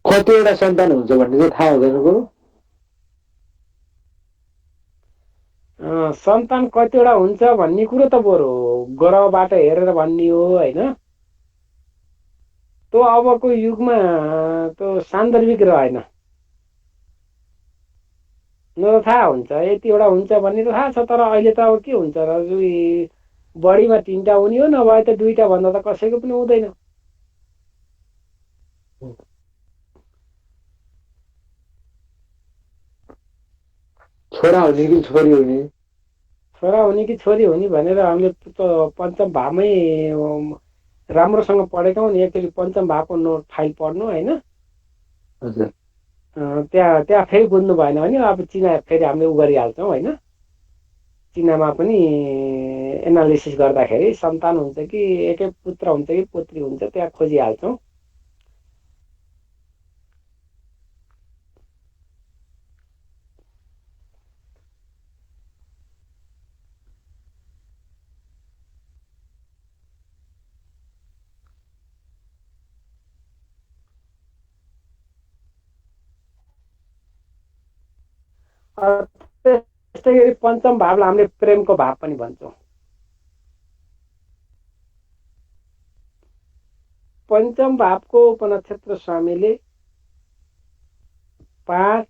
कतिवटा सन्तान हुन्छ भन्ने चाहिँ थाहा हुँदैन गुरु? सन्तान कतिवटा हुन्छ भन्ने कुरो त बरु ग्रहबाट हेरेर भन्ने हो होइन। त्यो अबको युगमा त्यो सान्दर्भिक रहेन, न थाहा हुन्छ यतिवटा हुन्छ भन्ने त थाहा छ। तर अहिले त अब के हुन्छ र, बढीमा 3टा हुने हो, नभए त 2टा भन्दा त कसैको पनि हुँदैन। छोरा हुने कि छोरी हुने? छोरा हुने कि छोरी हुने भनेर हामीले त पञ्चम भावमै राम्रोसँग पढेका हुन्। एकचोटि पञ्चम भावको नोट फाइल पढ्नु होइन, हजुर। त्यहाँ फेरि बुझ्नु भएन भने अब चिना फेरि हामीले उ गरिहाल्छौँ होइन। चिनामा पनि एनालिसिस गर्दाखेरि सन्तान हुन्छ कि एकै पुत्र हुन्छ कि पुत्री हुन्छ त्यहाँ खोजिहाल्छौँ। त्यस्तै गरी पञ्चम भावलाई हामीले प्रेमको भाव पनि भन्छौँ। पञ्चम भावको उपनक्षत्र स्वामीले 5,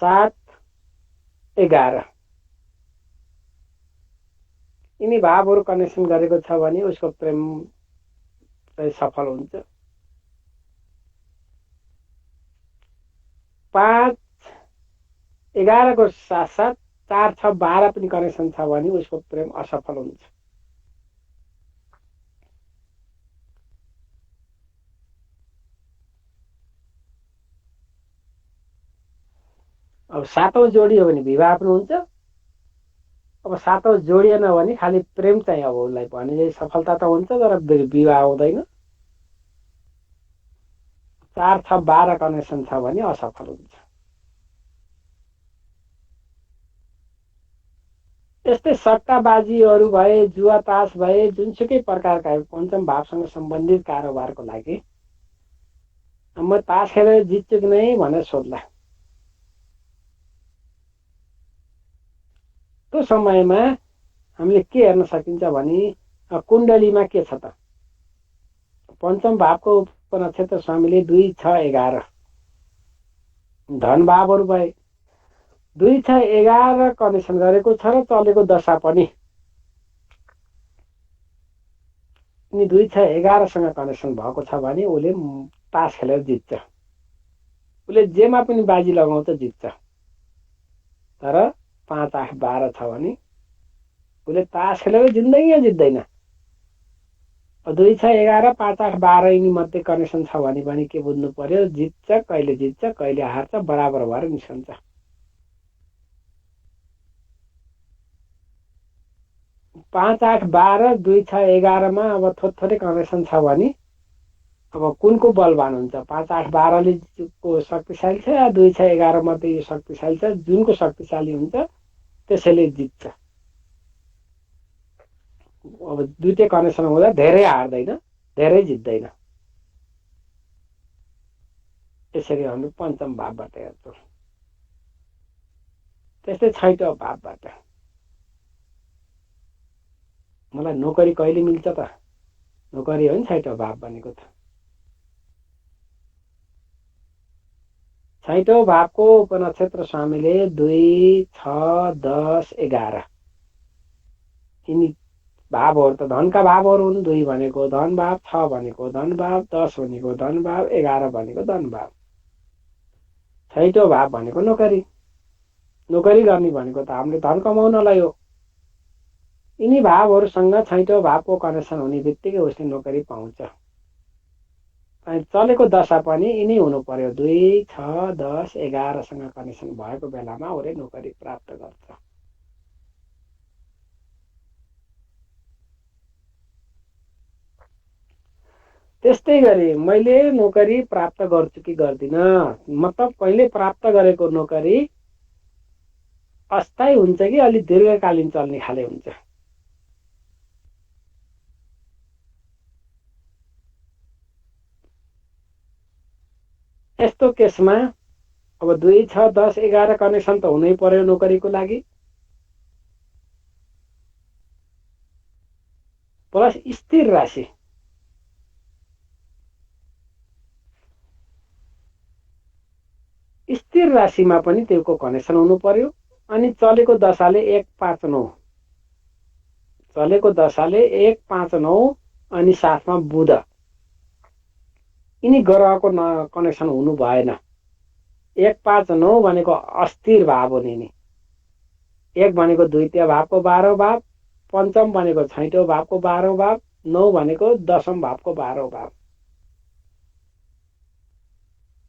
7, 11 यिनी भावहरू कनेक्सन गरेको छ भने उसको प्रेम चाहिँ सफल हुन्छ। 5, 11 को साथसाथ 4, 6, 12 पनि कनेक्सन छ भने उसको प्रेम असफल हुन्छ। अब 7औं जोडी हो भने विवाह पनि हुन्छ। अब 7औं जोडिएन भने खालि प्रेम चाहिँ अब उसलाई भने सफलता त हुन्छ तर विवाह हुँदैन। 4, 6, 12 कनेक्सन छ भने असफल हुन्छ। यस्तै सट्टाबाजीहरू भए, जुवा तास भए, जुनसुकै प्रकारका पञ्चम भावसँग सम्बन्धित कारोबारको लागि म तास खेलेर जित्छु कि नै भनेर सोध्ला। त्यो समयमा हामीले के हेर्न सकिन्छ भने कुण्डलीमा के छ त, पञ्चम भावको उपनक्षत्र स्वामीले 2, 6, 11 धन भावहरू भए 2, 6, 11 कनेक्सन गरेको छ र चलेको दशा पनि 2, 6, 11 सँग कनेक्सन भएको छ भने उसले तास खेलेर जित्छ। उसले जेमा पनि बाजी लगाउँछ जित्छ। तर 5, 8, 12 छ भने उसले तास खेलेर जित्दैन। 2, 6, 11, 5, 8, 12 यिनी मध्ये कनेक्सन छ भने पनि के बुझ्नु पर्यो, कहिले जित्छ कहिले हार्छ, बराबर भएर निस्कन्छ। पाँच, 8, 12, 2, 6, 11 मा अब थोरै कनेक्सन छ भने अब कुनको बलवान हुन्छ? 5, 8, 12 को शक्तिशाली छ या 2, 6, 11 मध्ये यो शक्तिशाली छ? जुनको शक्तिशाली हुन्छ त्यसैले जित्छ। अब दुईटै कनेक्सन हुँदा धेरै हार्दैन, धेरै जित्दैन। त्यसरी हामी पञ्चम भावबाट हेर्छौँ। त्यस्तै 6औं भावबाट मलाई नोकरी कहिले मिल्छ त? नोकरी हो नि 6औं भाव भनेको त। छैटौँ भावको उपनक्षत्र स्वामीले 2, 6, 10, 11 यिनी भावहरू त धनका भावहरू हुन्। 2 भनेको धन भाव, 6 भनेको धन भाव, 10 भनेको धन भाव, 11 भनेको धन भाव। छैटौँ भाव भनेको नोकरी। नोकरी गर्ने भनेको त हामीले धन कमाउनलाई हो। यिनी भावहरूसँग छैटौँ भावको कनेक्सन हुने बित्तिकै उसले नोकरी पाउँछ। चलेको दशा पनि यिनी हुनु पर्यो। 2, 6, 10, 11 सँग कनेक्सन भएको बेलामा उसले नोकरी प्राप्त गर्छ। त्यस्तै गरी मैले नोकरी प्राप्त गर्छु कि गर्दिन, मतलब कहिले प्राप्त गरेको नोकरी अस्थायी हुन्छ कि अलि दीर्घकालीन चल्ने खाले हुन्छ। यस्तो केसमा अब 2, 6, 10, 11 कनेक्सन त हुनै पर्यो नोकरीको लागि। प्लस स्थिर राशि। स्थिर राशिमा पनि त्यसको कनेक्सन हुनु पर्यो। अनि चलेको दशाले 1, 5, 9 चलेको दशाले 1, 5, 9 अनि साथमा बुध यिनी ग्रहको कनेक्सन हुनु भएन। 1, 5, 9 भनेको अस्थिर भाव हो नि। 1 भनेको द्वितीय भावको 12औं भाव, पञ्चम भनेको छैटौँ भावको 12औं भाव, 9 भनेको 10औं भावको 12औं भाव।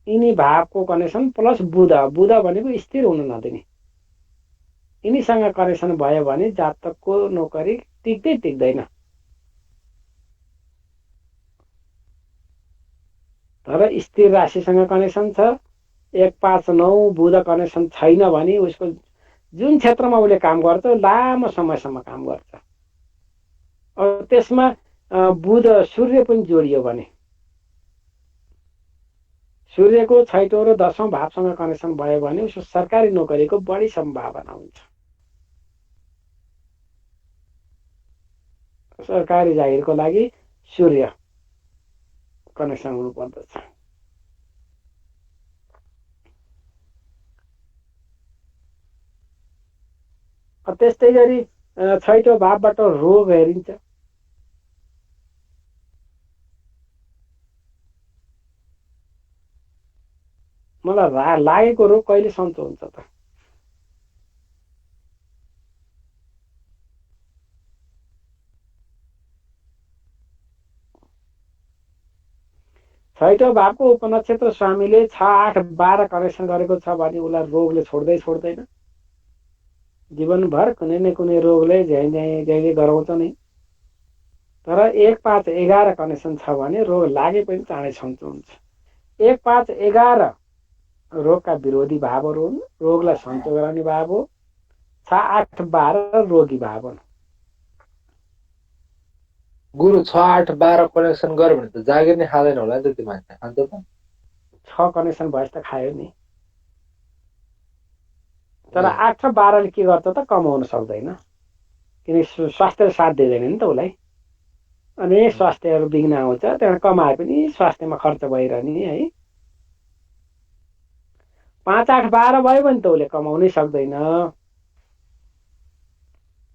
यिनी भावको कनेक्सन प्लस बुध। बुध भनेको स्थिर हुन नदिने। यिनीसँग कनेक्सन भयो भने जातकको नोकरी टिक्दै टिक्दैन। तर स्थिर राशिसँग कनेक्सन छ, 1, 5, 9 बुध कनेक्सन छैन भने उसको जुन क्षेत्रमा उसले काम गर्छ लामो समयसम्म काम गर्छ। अब त्यसमा बुध सूर्य पनि जोडियो भने सूर्यको छैटौँ र 10औं भावसँग कनेक्सन भयो भने उसको सरकारी नोकरीको बढी सम्भावना हुन्छ। सरकारी जागिरको लागि सूर्य कनेक्सन हुनु पर्दछ। त्यस्तै गरी छैटौँ भावबाट रोग हेरिन्छ। मलाई लागेको रोग कहिले सन्चो हुन्छ त? छैटौँ भावको उपनक्षत्र स्वामीले 6, 8, 12 कनेक्सन गरेको छ भने उसलाई रोगले छोड्दैन। जीवनभर कुनै न कुनै रोगले झ्याइ गराउँछ नै। तर 1, 5, 11 कनेक्सन छ भने रोग लागे पनि चाँडै सन्चो हुन्छ। 1, 5, 11 रोगका विरोधी भावहरू हुन्। रोगलाई सन्चो गराउने भाव हो। 6, 8, 12 रोगी भाव हुन्। गुरु 6, 8, 12 कनेक्सन गर्यो भने त जागिर नै खाँदैन होला नि त त्यो मान्छे, खान्छ त? 6 कनेक्सन भएछ त खायो नि। तर 8 र 12 ले के गर्छ त? कमाउन सक्दैन। किनकि स्वास्थ्य साथ दिँदैन नि त उसलाई। अनि स्वास्थ्यहरू बिग्न आउँछ। त्यहाँ कमाए पनि स्वास्थ्यमा खर्च भइरहने है। 5, 8, 12 भयो भने त उसले कमाउनै सक्दैन।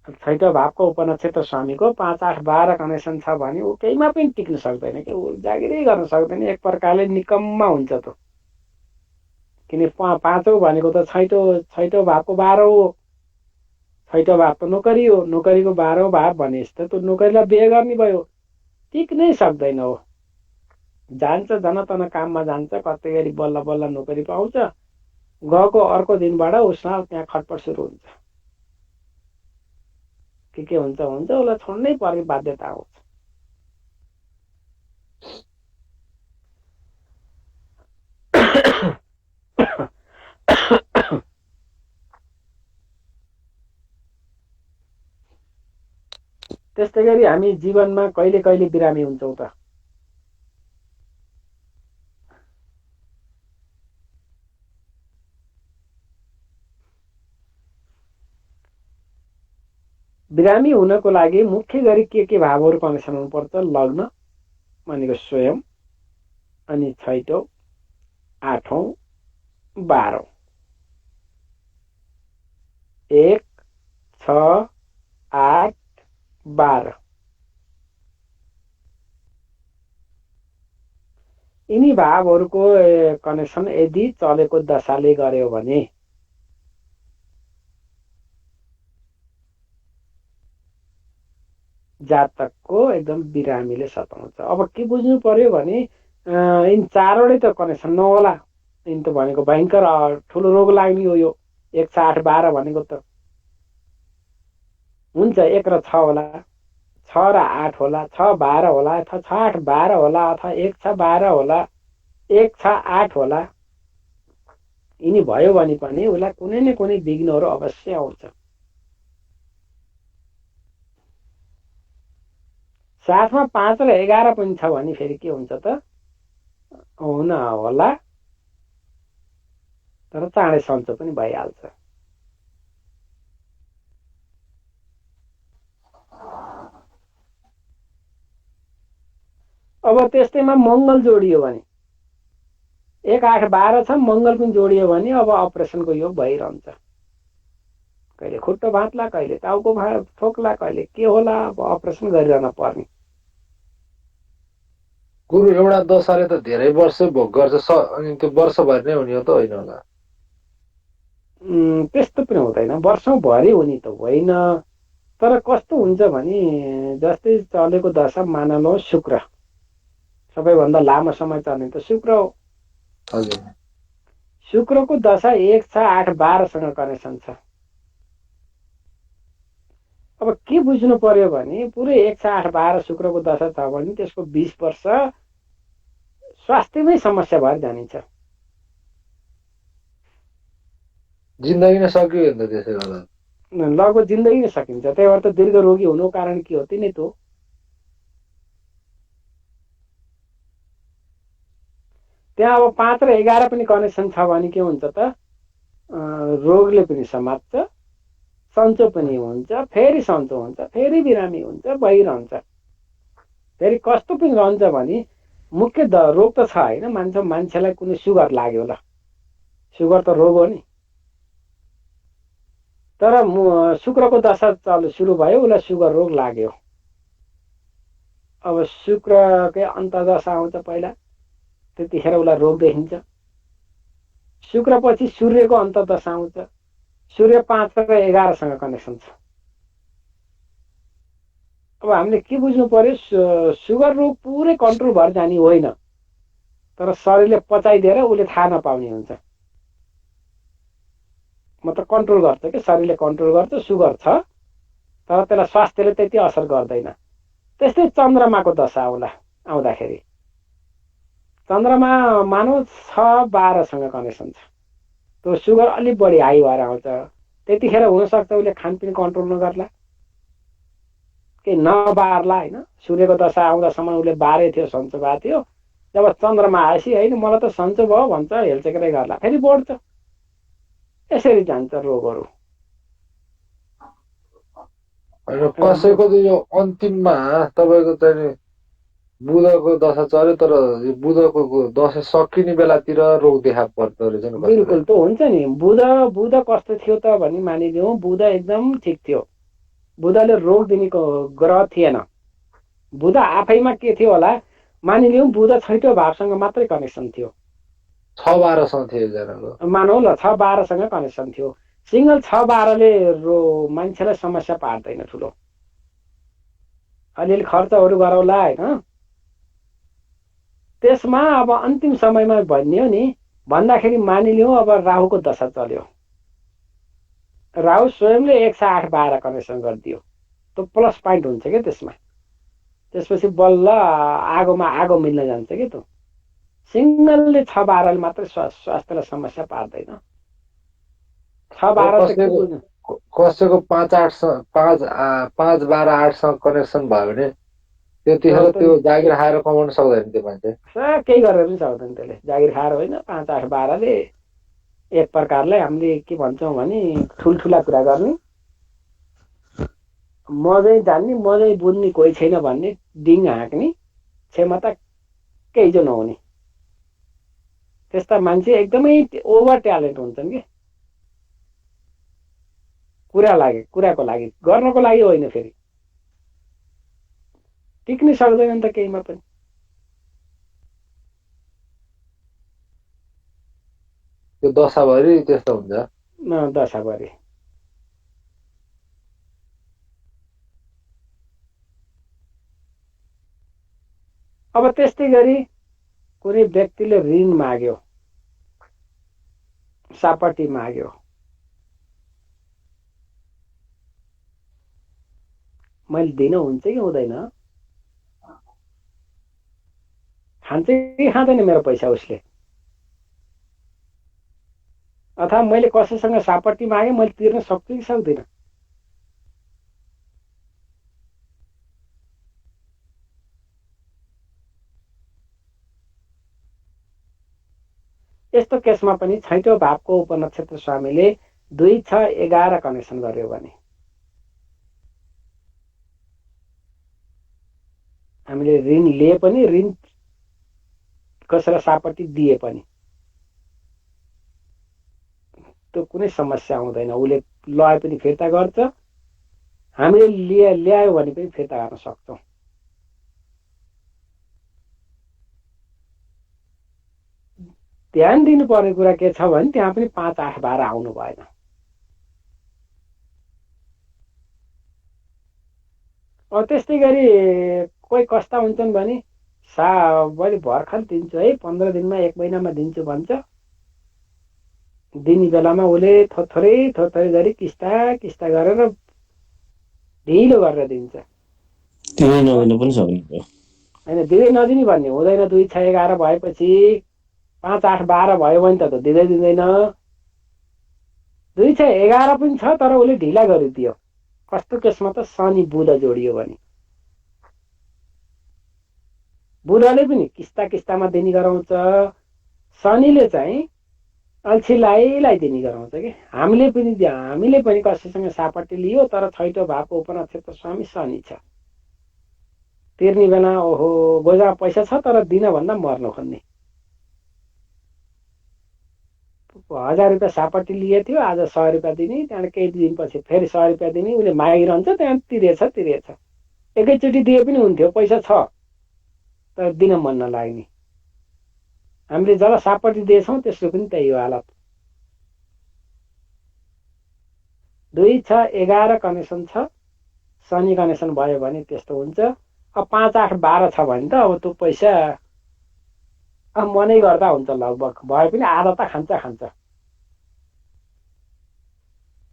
छैटौँ भावको उपनक्षत्र स्वामीको 5, 8, 12 कनेक्सन छ भने ऊ केहीमा पनि टिक्न सक्दैन कि ऊ जागिरै गर्न सक्दैन। एक प्रकारले निकम्मा हुन्छ त। किन 5औं भनेको त छैटौँ भावको 12औं हो। छैटौँ भाव त नोकरी हो। नोकरीको 12औं भाव भने जस्तो त्यो नोकरीलाई बिहे गर्ने भयो। टिक्नै सक्दैन हो। जान्छ जनतन काममा जान्छ, कतै गरी बल्ल बल्ल नोकरी पाउँछ। गएको अर्को दिनबाट उसमा त्यहाँ खटपट सुरु हुन्छ। के हुन्छ उसलाई छोड्नै पर्ने बाध्यता आउँछ। त्यस्तै गरी हामी जीवनमा कहिले कहिले बिरामी हुन्छौँ त? बिरामी हुनको लागि मुख्य गरी के भावहरू कनेक्सन हुनुपर्छ? लग्न भनेको स्वयं, अनि छैटौँ, 8औं, 12 1 6 8 12 यिनी भावहरूको कनेक्सन यदि चलेको दशाले गर्यो भने जातकको एकदम बिरामीले सताउँछ। अब के बुझ्नु पर्यो भने यिन चारवटै त कनेक्सन नहोला। यिन त भनेको भयङ्कर ठुलो रोग लाग्ने हो। यो 1 6 8 12 भनेको त हुन्छ 1 र 6 होला, 6 र 8 होला, 6 12 होला, अथवा 6 8 12 होला, अथवा 1 6 12 होला, 1 6 8 होला। यिनी भयो भने पनि उसलाई कुनै न कुनै विघ्नहरू अवश्य आउँछ। साथमा 5 र 11 पनि छ भने फेरि के हुन्छ त? हुन होला, तर चाँडै सन्चो पनि भइहाल्छ। अब त्यस्तैमा मङ्गल जोडियो भने 1 8 12 छ, मङ्गल पनि जोडियो भने अब अपरेसनको योग भइरहन्छ। कहिले खुट्टो भाँच्ला, कहिले टाउको ठोक्ला, कहिले के होला, अब अपरेसन गरिरहन पर्ने। गुरु एउटा दशाले त धेरै वर्ष भोग गर्छ, अनि त्यो वर्षभरि नै हुने हो त होइन होला? त्यस्तो पनि हुँदैन, वर्षौँभरि हुने त होइन। तर कस्तो हुन्छ भने जस्तै चलेको दशा मानव शुक्र, सबैभन्दा लामो समय चल्ने त शुक्र हो। हजुर। शुक्रको दशा 1 6 8 12 सँग कनेक्सन छ। अब के बुझ्नु पर्यो भने पुरै 1 6 8 12 शुक्रको दशा छ भने त्यसको 20 वर्ष स्वास्थ्यमै समस्या भएर जानिन्छ। जिन्दगी नै सक्यो नि त त्यसै गर्दा। लगभग जिन्दगी नै सकिन्छ। त्यही भएर त दीर्घ रोगी हुनुको कारण के हो? तिनै त हो। त्यहाँ अब 5 र 11 पनि कनेक्सन छ भने के हुन्छ त? रोगले पनि समात्छ, सन्चो पनि हुन्छ, फेरि सन्चो हुन्छ, फेरि बिरामी हुन्छ, भइरहन्छ। फेरि कस्तो पनि रहन्छ भने मुख्य रोग त छ होइन, मान्छेलाई कुनै सुगर लाग्यो होला, सुगर त रोग हो नि। तर शुक्रको दशा सुरु भयो, उसलाई सुगर रोग लाग्यो। अब शुक्रकै अन्तर्दशा आउँछ पहिला, त्यतिखेर उसलाई रोग देखिन्छ। शुक्र पछि सूर्यको अन्तर्दशा आउँछ। सूर्य 5 र 11 सँग कनेक्सन छ। अब हामीले के बुझ्नु पर्यो? सुगर रोग पुरै कन्ट्रोल भएर जाने होइन, तर शरीरले पचाइदिएर उसले थाहा नपाउने हुन्छ। मतलब कन्ट्रोल गर्छ कि शरीरले कन्ट्रोल गर्छ, सुगर छ, तर त्यसलाई स्वास्थ्यले त्यति असर गर्दैन। त्यस्तै चन्द्रमाको दशा आउँदाखेरि चन्द्रमा मानव 6 12 सँग कनेक्सन छ। त्यो सुगर अलिक बढी हाई भएर आउँछ। त्यतिखेर हुनसक्छ उसले खानपिन कन्ट्रोल नगर्ला, केही नबार्ला होइन। सूर्यको दशा आउँदासम्म उसले बारे थियो, सन्चो भएको थियो। जब चन्द्रमा आएपछि होइन मलाई त सन्चो भयो भन्छ, हेलचेक्रै गर्ला, फेरि बढ्छ। यसरी जान्छ रोगहरू। कसैको त यो अन्तिममा तपाईँको चाहिँ बुधको दशा चल्यो, तर यो बुधको दशा सकिने बेलातिर रोग देखा पर्दो रहेछ नि। बिल्कुल त हुन्छ नि। बुध कस्तो थियो त भने मानिलिउँ बुध एकदम ठिक थियो, बुधले रोग दिनेको ग्रह थिएन। बुध आफैमा के थियो होला, मानिलिउँ बुध छैटौँ भावसँग मात्रै कनेक्सन थियो, 6 12 सँग थियो एकजनाको, मानौ ल 6 12 सँग कनेक्सन थियो। सिङ्गल 6 12 ले मान्छेलाई समस्या पार्दैन ठुलो, अलिअलि खर्चहरू गरौला होइन। त्यसमा अब अन्तिम समयमा भनियो नि भन्दाखेरि मानिलिउँ अब राहुको दशा चल्यो, राहु स्वयंले 1 6 8 12 कनेक्सन गरिदियो, त्यो प्लस पोइन्ट हुन्छ क्या त्यसमा। त्यसपछि बल्ल आगोमा आगो मिल्न जान्छ कि त्यो। सिङ्गलले 6 12 ले मात्रै स्वास्थ्यलाई समस्या पार्दैन। 6 12 कसैको 5 12 8 सँग कनेक्सन भयो भने त्यतिखेर त्यो जागिर खाएर कमाउन सक्दैन त्यो मान्छे। केही गरेर पनि सक्दैन त्यसले, जागिर खाएर होइन। 5 8 12 ले एक प्रकारले हामीले के भन्छौँ भने ठुल्ठुला कुरा गर्ने, मजै जान्ने, मजै बुझ्ने कोही छैन भन्ने, डिङ हाँक्ने क्षमता केही जो नहुने, त्यस्ता मान्छे एकदमै ओभर ट्यालेन्ट हुन्छन् कि कुराको लागि गर्नको लागि होइन, फेरि टिक्नै सक्दैनन् त केहीमा पनि। त्यो दशाभरि त्यस्तो हुन्छ। दशाभरि अब त्यस्तै गरी कुनै व्यक्तिले ऋण माग्यो, सापटी माग्यो, मैले दिन हुन्छ कि हुँदैन, खान्छ कि खाँदैन मेरो पैसा उसले, अथवा मैले कसैसँग सापटी मागेँ मैले तिर्न सक्छु कि सक्दिनँ। यस्तो केसमा पनि छैटौँ भावको उपनक्षत्र स्वामीले 2, 6, 11 कनेक्सन गर्यो भने हामीले ऋण लिए पनि, ऋण कसैलाई सापटी दिए पनि त्यो कुनै समस्या हुँदैन। उसले लए पनि फिर्ता गर्छ, हामीले ल्यायो भने पनि फिर्ता गर्न सक्छौँ। ध्यान दिनुपर्ने कुरा के छ भने त्यहाँ पनि 5, 8, 12 आउनु भएन। त्यस्तै गरी कोही कस्ता हुन्छन् भने मैले भर्खर दिन्छु है, 15 दिनमा 1 महिनामा दिन्छु भन्छ। दिने बेलामा उसले थोरै गरी किस्ता गरेर ढिलो गरेर दिन्छ। तिरै नदिनु पनि सक्ने होइन, दिँदै नदिने भन्ने हुँदैन। 2, 6, 11 भएपछि 5, 8, 12 भयो भने त दिँदै दिँदैन। 2, 6, 11 पनि छ तर उसले ढिला गरिदियो। कस्तो केसमा त शनि बुध जोडियो भने बुधले पनि किस्तामा दिने गराउँछ, शनिले चाहिँ अल्छीलाई दिने गराउँछ कि। हामीले पनि कसैसँग सापट्टि लियो तर छैटौँ भावको उपनक्षत्र स्वामी शनि छ। तिर्ने बेला ओहो गोजा पैसा छ तर दिन भन्दा मर्न खोज्ने। 1000 रुपियाँ सापट्टि लिए थियो, आज 100 रुपियाँ दिने, त्यहाँदेखि केही दिनपछि फेरि 100 रुपियाँ दिने, उसले मागिरहन्छ, त्यहाँ तिरेछ। एकैचोटि दिए पनि हुन्थ्यो, पैसा छ तर दिन मन नलाग्ने। हामीले जब सापट्टि दिएछौँ त्यसको पनि त्यही हो हालत। 2, 6, 11 कनेक्सन छ, शनि कनेक्सन भयो भने त्यस्तो हुन्छ। अब 5, 8, 12 छ भने त अब त्यो पैसा मनै गर्दा हुन्छ, लगभग भए पनि आधा त खान्छ।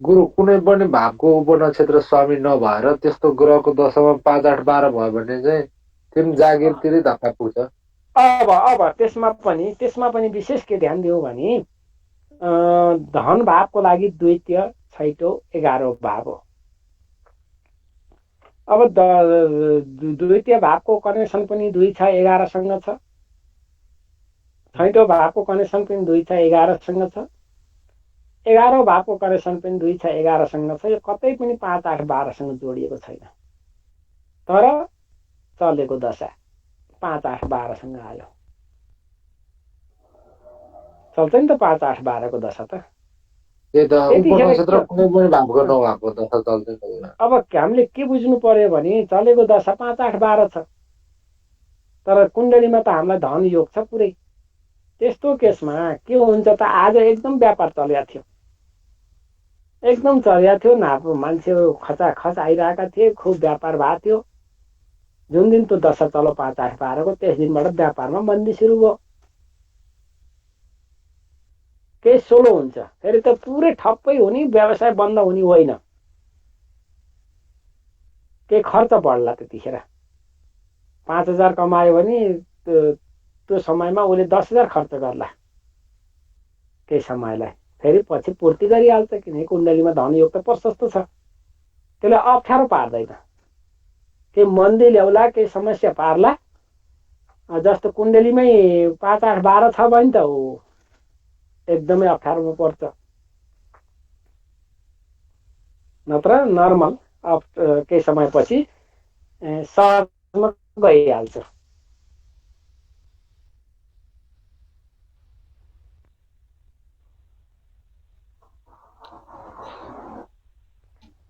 गुरु कुनै पनि भावको उपनक्षत्र स्वामी नभएर त्यस्तो ग्रहको दशामा 5, 8, 12 भयो भने चाहिँ त्यो जागिरतिरै धक्का पुग्छ। अब त्यसमा पनि विशेष के ध्यान दियौँ भने धन भावको लागि द्वितीय, छैटौँ, 11औँ भाव हो। अब द्वितीय भावको कनेक्सन पनि 2, 6, 11 सँग छ। छैटौँ भावको कनेक्सन पनि 2, 6, 11 सँग छ। 11औँ भावको कनेक्सन पनि 2, 6, 11 सँग छ। यो कतै पनि 5, 8, 12 सँग जोडिएको छैन, तर चलेको दशा 5, 8, 12 सँग आयो। चल्छ नि त 5, 8, 12 को दशा त। उपनक्षत्र कुनै पनि भावको नभएको दशा चल्दैन। अब हामीले के बुझ्नु पर्यो भने चलेको दशा 5, 8, 12 छ, तर कुण्डलीमा त हामीलाई धन योग छ पुरै। त्यस्तो केसमा के हुन्छ त, आज एकदम व्यापार चलेको थियो, मान्छेहरू खचाखच आइरहेका थिए, खुब व्यापार भएको थियो। जुन दिन त्यो दशा चलो 5, 8, 12 को त्यस दिनबाट व्यापारमा मन्दी सुरु भयो। केही सोलो हुन्छ, फेरि त पुरै ठप्पै हुने, व्यवसाय बन्द हुने होइन, केही खर्च बढ्ला। त्यतिखेर 5000 कमायो भने त्यो समयमा उसले 10,000 खर्च गर्ला केही समयलाई, फेरि पछि पूर्ति गरिहाल्छ, किनकि कुण्डलीमा धन योग त प्रशस्त छ। त्यसले अप्ठ्यारो पार्दैन, केही मन्दी ल्याउला, केही समस्या पार्ला। जस्तो कुण्डलीमै 5, 8, 12 छ भने त एकदमै अप्ठ्यारोमा पर्छ, नत्र नर्मल केही समयपछि सहजमा गइहाल्छ।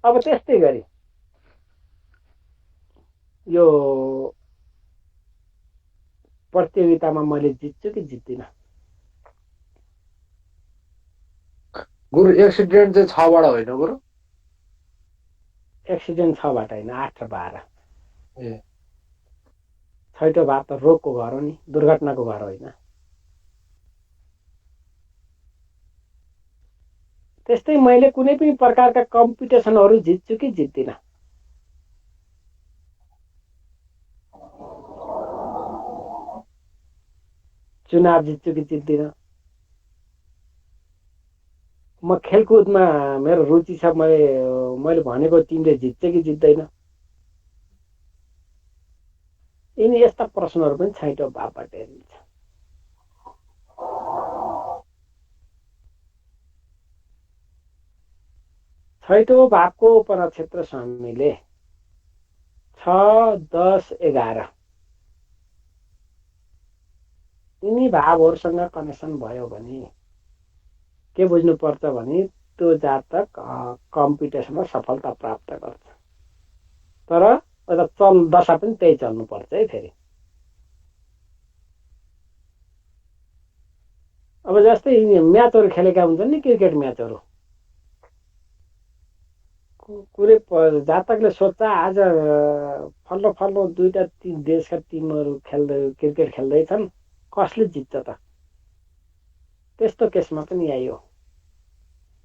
अब त्यस्तै गरी यो प्रतियोगितामा मैले जित्छु कि जित्दिनँ। गुरु एक्सिडेन्ट चाहिँ 6बाट होइन गुरु? एक्सिडेन्ट 6बाट होइन, 8 र 12। ए 6औं भाव त रोगको घर हो नि, दुर्घटनाको घर होइन। त्यस्तै मैले कुनै पनि प्रकारका कम्पिटिसनहरू जित्छु कि जित्दिनँ। चुनाव जित्छु कि जित्दिनँ। म खेलकुदमा मेरो रुचि छ, मैले भनेको टिमले जित्छ कि जित्दैन। यिनी यस्ता प्रश्नहरू पनि 6औं भावबाट हेरिन्छ। छैठौं भावको उपनक्षत्र स्वामीले 6, 10, 11 यिनी भावहरूसँग कनेक्सन भयो भने के बुझ्नुपर्छ भने त्यो जातक कम्पिटिसनमा सफलता प्राप्त गर्छ। तर एउटा दशा पनि त्यही चल्नुपर्छ है। फेरि अब जस्तै म्याचहरू खेलेका हुन्छन् नि, क्रिकेट म्याचहरू, कुनै जातकले सोध्छ आज फल्लो फल्लो 2टा देशका टिमहरू क्रिकेट खेल्दैछन्, कसले जित्छ त? त्यस्तो केसमा पनि आयो।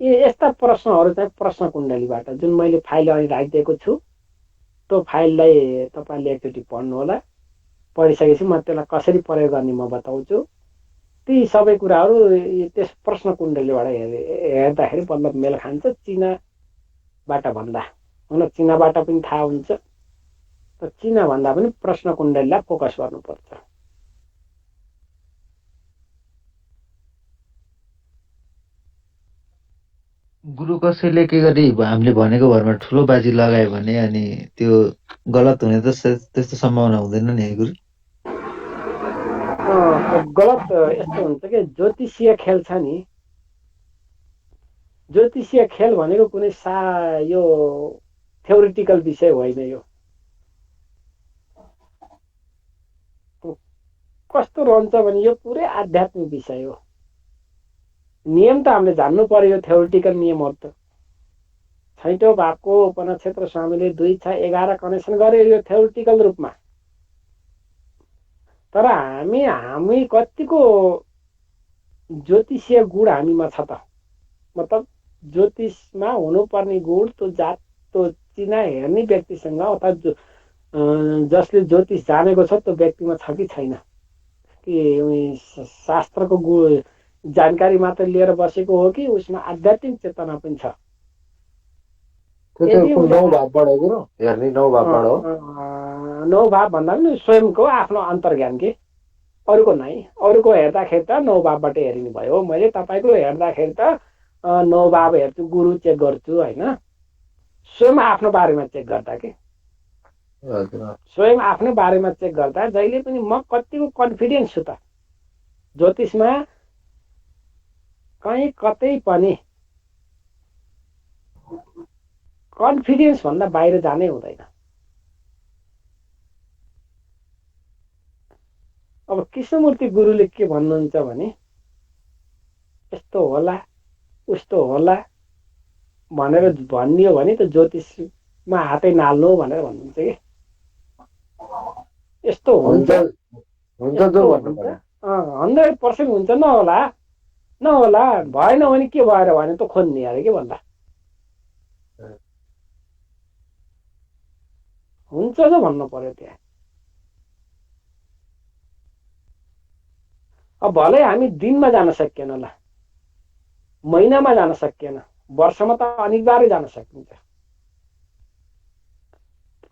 यस्ता प्रश्नहरू चाहिँ प्रश्न कुण्डलीबाट, जुन मैले फाइल अहिले राखिदिएको छु, त्यो फाइललाई तपाईँले एकचोटि पढ्नुहोला। पढिसकेपछि म त्यसलाई कसरी प्रयोग गर्ने म बताउँछु। ती सबै कुराहरू त्यस प्रश्न कुण्डलीबाट हेर्दाखेरि बल्ल मेल खान्छ। चिनाबाट भन्दा हुन चिनाबाट पनि थाहा हुन्छ, तर चिना भन्दा पनि प्रश्न कुण्डलीलाई फोकस गर्नुपर्छ। गुरु कसैले के गरी हामीले भनेको भरमा ठुलो बाजी लगायो भने अनि त्यो गलत हुने त त्यस्तो सम्भावना हुँदैन नि गुरु? गलत यस्तो हुन्छ कि ज्योतिषीय खेल छ नि, ज्योतिषीय खेल भनेको कुनै यो थ्योरिटिकल विषय होइन। यो कस्तो रहन्छ भने यो पुरै आध्यात्मिक विषय हो। नियम त हामीले जान्नु पर्यो, थ्योरिटिकल नियमहरू त। 6औं भावको उपनक्षत्र स्वामीले 2, 6, 11 कनेक्सन गर्यो यो थ्योरिटिकल रूपमा। तर हामी कतिको ज्योतिषीय गुण हामीमा छ त? मतलब ज्योतिषमा हुनुपर्ने गुण त्यो जात, त्यो चिना हेर्ने व्यक्तिसँग अथवा जसले ज्योतिष जानेको छ त्यो व्यक्तिमा छ कि छैन? कि शास्त्रको गुण जानकारी मात्र लिएर बसेको हो कि उसमा आध्यात्मिक चेतना पनि छ? 9 भावबाट हो गुरु? हेर्ने 9 भावबाट हो? 9 भाव भन्दा पनि स्वयंको आफ्नो अन्तर्ज्ञान के, अरूको नै। अरूको हेर्दाखेरि त 9 भावबाट हेरिनु भयो। मैले तपाईँको हेर्दाखेरि त 9 भाव हेर्छु, गुरु चेक गर्छु होइन। स्वयं आफ्नो बारेमा चेक गर्दा के, स्वयं आफ्नो बारेमा चेक गर्दा जहिले पनि म कतिको कन्फिडेन्स छु त ज्योतिषमा, कहीँ कतै पनि कन्फिडेन्स भन्दा बाहिर जानै हुँदैन। अब कृष्णमूर्ति गुरुले के भन्नुहुन्छ भने यस्तो होला उस्तो होला भनेर भनियो भने त ज्योतिषमा हातै नाल्नु भनेर भन्नुहुन्छ कि यस्तो हुन्छ 100% हुन्छ, नहोला भएन भने के भएर भने त खोज्ने अरे के भन्दा हुन्छ त भन्नु पर्यो त्यहाँ। अब भलै हामी दिनमा जान सकिएन होला, महिनामा जान सकिएन, वर्षमा त अनिवार्य जान सकिन्छ।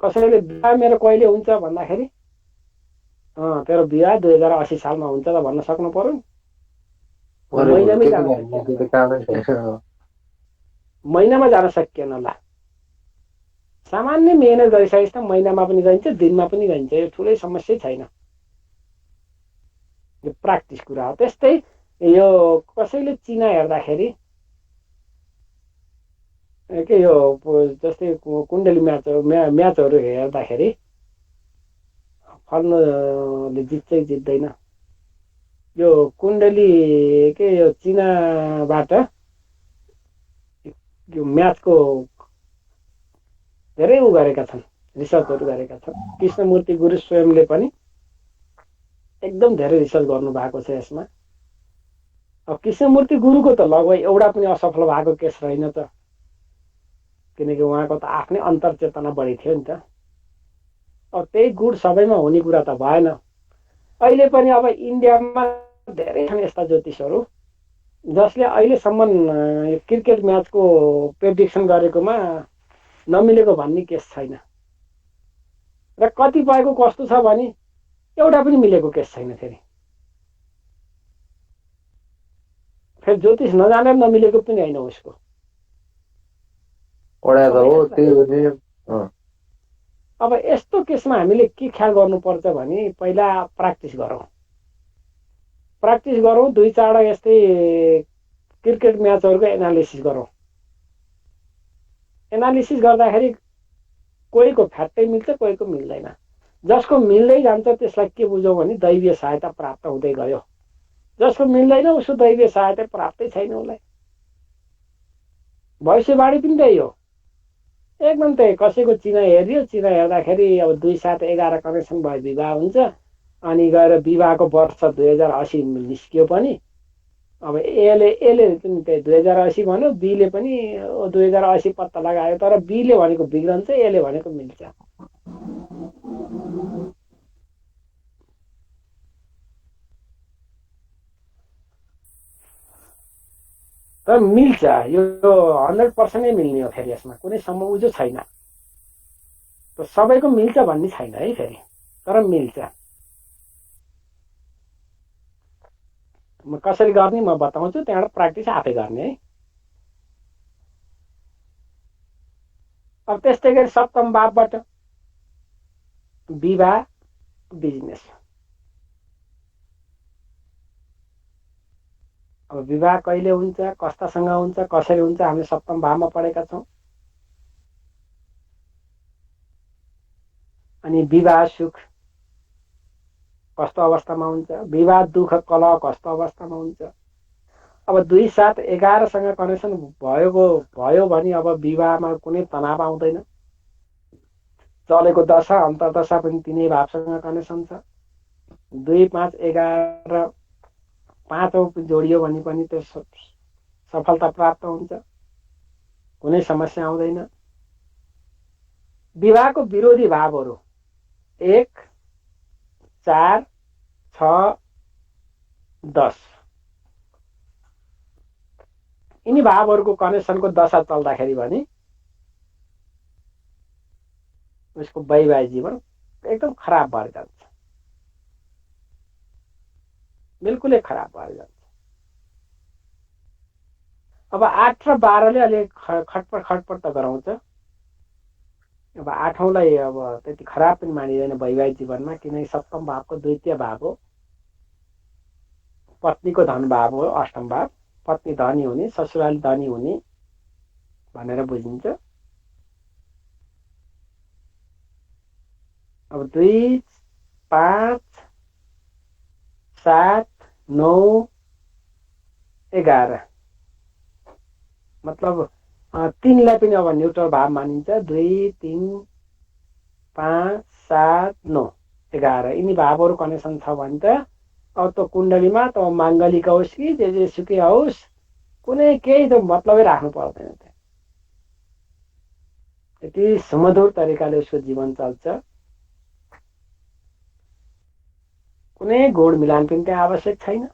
कसैले बिहा मेरो कहिले हुन्छ भन्दाखेरि तेरो बिहा 2080 सालमा हुन्छ त भन्न सक्नु पर्यो नि। महिनामा जान सकिएन होला। सामान्य मेहनत गरिसकेपछि त महिनामा पनि गइन्छ, दिनमा पनि गइन्छ। यो ठुलै समस्या छैन, यो प्र्याक्टिस कुरा हो। त्यस्तै यो कसैले चिना हेर्दाखेरि के यो जस्तै कुण्डली म्याचहरू हेर्दाखेरि फल्नुले जित्छ जित्दैन, यो कुण्डली के यो चिनाबाट यो म्याचको धेरै गरेका छन्, रिसर्चहरू गरेका छन्। कृष्णमूर्ति गुरु स्वयंले पनि एकदम धेरै रिसर्च गर्नु भएको छ यसमा। अब कृष्णमूर्ति गुरुको त लगभग एउटा पनि असफल भएको केस रहेन त, किनकि उहाँको त आफ्नै अन्तर्चेतना बढी थियो नि त। अब त्यही गुण सबैमा हुने कुरा त भएन। अहिले पनि अब इन्डियामा धेरै छन् यस्ता ज्योतिषहरू जसले अहिलेसम्म क्रिकेट म्याचको प्रेडिक्सन गरेकोमा नमिलेको भन्ने केस छैन, र कतिपयको कस्तो छ भने एउटा पनि मिलेको केस छैन। फेरि ज्योतिष नजानेर नमिलेको पनि होइन उसको। अब यस्तो केसमा हामीले के ख्याल गर्नुपर्छ भने पहिला प्र्याक्टिस गरौँ 2-4 यस्तै क्रिकेट म्याचहरूको एनालिसिस गरौँ। एनालिसिस गर्दाखेरि कोहीको फ्याट्टै मिल्छ, कोहीको मिल्दैन। जसको मिल्दै जान्छ त्यसलाई के बुझौँ भने दैवीय सहायता प्राप्त हुँदै गयो। जसको मिल्दैन उसको दैवीय सहायता प्राप्तै छैन उसलाई। भविष्यवाणी पनि त्यही हो, एकदम त्यही। कसैको चिना हेरियो, चिना हेर्दाखेरि अब 2-7-11 कनेक्सन भयो, विवाह हुन्छ। अनि गएर विवाहको वर्ष 2080 निस्कियो पनि। अब एले पनि त्यही 2080 भन्यो, बीले पनि 2080 पत्ता लगायो, तर बीले भनेको बिग्रन्छ, एले भनेको मिल्छ। तर मिल्छ, यो 100% नै मिल्ने हो। फेरि यसमा कुनै उजो छैन, सबैको मिल्छ भन्ने छैन है फेरि, तर मिल्छ। म कसरी गर्ने म बताउँछु, त्यहाँबाट प्र्याक्टिस आफै गर्ने है। अब त्यस्तै गरी सप्तम भावबाट विवाह, बिजनेस। अब विवाह कहिले हुन्छ, कस्तासँग हुन्छ, कसरी हुन्छ, हामीले सप्तम भावमा पढेका छौँ। अनि विवाह सुख कस्तो अवस्थामा हुन्छ, विवाह दुःख कलह कस्तो अवस्थामा हुन्छ। अब 2-7-11सँग कनेक्सन भयो भने अब विवाहमा कुनै तनाव आउँदैन। चलेको दशा अन्तर्दशा पनि तिनै भावसँग कनेक्सन छ। 2-5-11 पाँचौँ जोडियो भने पनि त्यो सफलता प्राप्त हुन्छ, कुनै समस्या आउँदैन। विवाहको विरोधी भावहरू 1, 4, 6, 10 यिनी भावहरूको कनेक्सनको दशा चल्दाखेरि भने उसको वैवाहिक जीवन एकदम खराब भएर जान्छ, बिल्कुलै खराब भएर जान्छ। अब 8 र 12ले अलि खटपट त गराउँछ। अब 8औँलाई अब त्यति खराब पनि मानिँदैन वैवाहिक जीवनमा, किनकि सप्तम भावको द्वितीय भाव हो, पत्नीको धन भाव हो। अष्टम भाव पत्नी धनी हुने, ससुराली धनी हुने भनेर बुझिन्छ। अब 2, 5, 7, 9, 11 मतलब 3लाई पनि अब न्युट्रल भाव मानिन्छ। 2, 3, 5, 7, 9, 11 यिनी भावहरू कनेक्सन छ भने त अब त कुण्डलीमा त माङ्गलिक होस् कि जे सुकै होस्, कुनै केही त मतलबै राख्नु पर्दैन। यति सुमधुर तरिकाले उसको जीवन चल्छ, कुनै गुण मिलान पनि त्यहाँ आवश्यक छैन।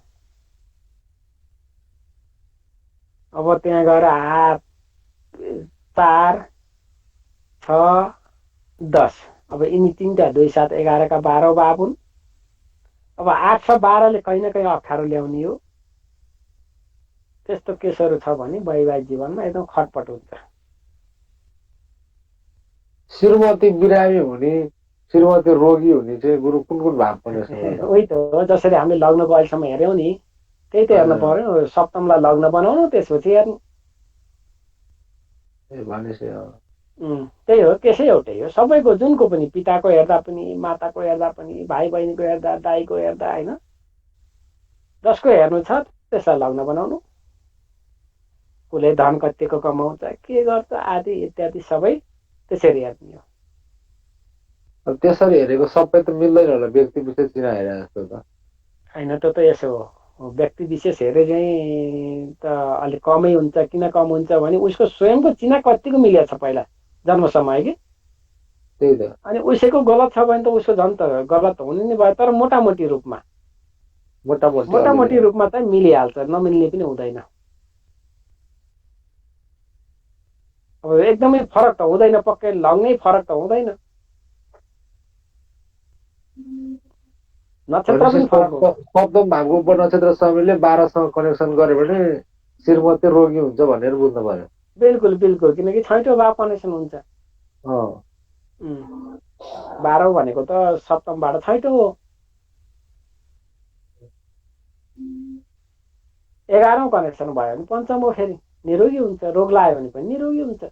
अब त्यहाँ गएर 8, 4, 6, 10 अब यिनी 3टा 2, 7, 11 का 12 भाव हुन्। अब 8 र 12ले कहीँ न कहीँ अप्ठ्यारो ल्याउने हो। त्यस्तो केसहरू छ भने वैवाहिक जीवनमा एकदम खटपट हुन्छ। श्रीमती बिरामी हुने, श्रीमती रोगी हुने चाहिँ गुरु कुन भाव पर्छ? उही त हो, जसरी हामीले लग्नको अहिलेसम्म हेऱ्यौँ नि त्यही त हेर्नु पर्यो। सप्तमलाई लग्न बनाउनु, त्यसपछि हेर्नु। भनेपछि त्यही हो, त्यसै एउटै हो। सबैको जुनको पनि, पिताको हेर्दा पनि, माताको हेर्दा पनि, भाइ बहिनीको हेर्दा, दाइको हेर्दा, होइन, जसको हेर्नु छ त्यसलाई लग्न बनाउनु। उसले धन कतिको कमाउँछ, के गर्छ, आदि इत्यादि सबै त्यसरी हेर्ने हो। अब त्यसरी हेरेको सबै त मिल्दैन होला, व्यक्ति विशेष चिना हेरे जस्तो त होइन, त्यो त यसो हो, व्यक्ति विशेष हेरे चाहिँ त अलिक कमै हुन्छ। किन कम हुन्छ भने उसको स्वयंको चिना कतिको मिलेको छ पहिला जन्मसम्म, है कि? त्यही त। अनि उसैको गलत छ भने त उसको झन् त गलत हुने नै भयो। तर मोटामोटी रूपमा मोटामोटी रूपमा चाहिँ मिलिहाल्छ, नमिल्ने पनि हुँदैन। अब एकदमै फरक त हुँदैन, पक्कै लग्नै फरक त हुँदैन, नक्षत्र पनि फरक हो। सप्तम भागको उपनक्षत्र स्वामीले 12सँग कनेक्सन गर्यो भने श्रीमती रोगी हुन्छ भनेर बुझ्नु पर्यो। बिल्कुल बिल्कुल, किनकि छैटौँ भाव कनेक्सन हुन्छ। 12 भनेको त सप्तमबाट छैटौँ हो। 11औं कनेक्सन भयो भने पञ्चम हो, फेरि निरोगी हुन्छ। रोग लाग्यो भने पनि निरोगी हुन्छ,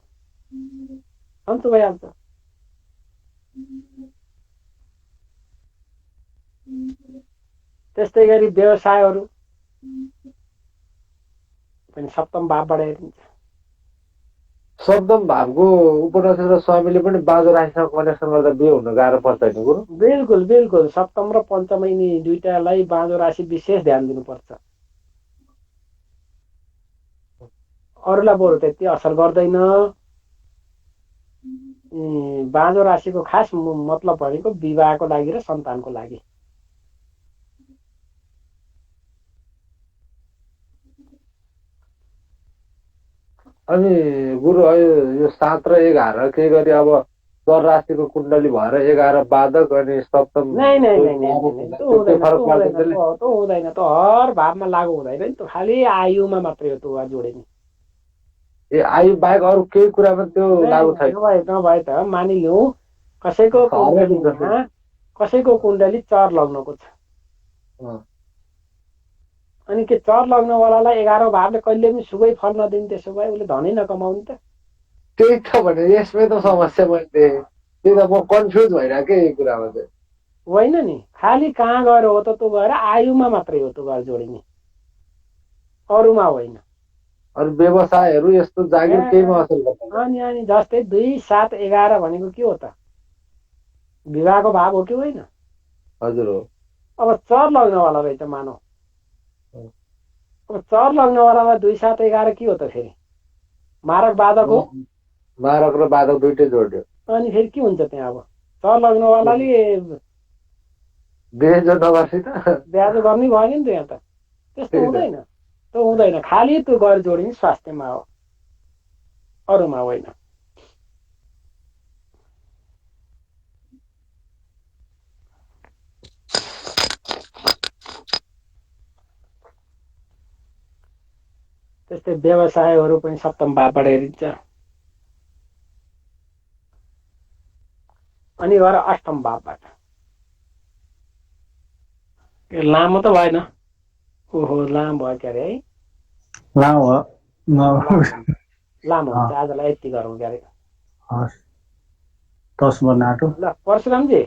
सन्चो भइहाल्छ। त्यस्तै गरी व्यवसायहरू पनि सप्तम भावबाट हेरिन्छ। सप्तम भावको उपनक्षत्र स्वामीले पनि बाँझो राशिसँग कनेक्सन गर्दा बिहे हुन गाह्रो पर्छ नि गुरु? बिल्कुल बिल्कुल, सप्तम र पञ्चम यिनी दुईटालाई बाँझो राशि विशेष ध्यान दिनुपर्छ। अरूलाई बरु त्यति असर गर्दैन। बाँझो राशिको खास मतलब भनेको विवाहको लागि र सन्तानको लागि। अनि गुरु यो 7 र 11 के गरी अब चर राशिको कुण्डली भएर 11 बाधक अनि सप्तम हुँदैन, त हर भावमा लागु हुँदैन नि, त खालि आयुमा मात्रै हो त्यो जोडिने। ए आयु बाहेक अरू केही कुरामा त्यो लागु छैन? नभए त मानिलिउँ कसैको कुण्डली चर लग्नको छ, अनि के चर लग्नवालालाई 11औं भावले कहिले पनि शुभै फल नदिने, त्यसो भए उसले धनै नकमाउने त। त्यही त भने यसमै त समस्या मैले त्यही त म कन्फ्युज भइरहेको यही कुरामा चाहिँ। होइन नि, खालि कहाँ गएर हो त त्यो गएर आयुमा मात्रै हो त्यो गएर जोडिने, अरूमा होइन। अरू व्यवसायहरू यस्तो जागिर केहीमा असर गर्दैन? अनि जस्तै 2, 7, 11 भनेको के हो त? विवाहको भाव हो कि होइन? हजुर हो। अब चर लग्नवाला रहेछ मानौ, अब चर लग्नवालालाई 2, 7, 11 के हो त? फेरि मारक बाधक हो। मारक र बाधक दुइटै जोड्यो, अनि फेरि के हुन्छ त्यहाँ? अब चर लग्नवालाले बिहे जो नगर्सी त बिहा त गर्नै भयो नि त्यहाँ त। त्यस्तो हुँदैन, त्यो हुँदैन। खालि त्यो गएर जोडिने स्वास्थ्यमा हो, अरूमा होइन। त्यस्तै व्यवसायहरू पनि सप्तम भावबाट हेरिन्छ। अनि गएर अष्टम भावबाट। लामो त भएन, ओहो लामो भयो के अरे है? लामो हुन्छ। आजलाई यति गरौँ के अरे? 10 बन्न आँटो। ल परशुरामजी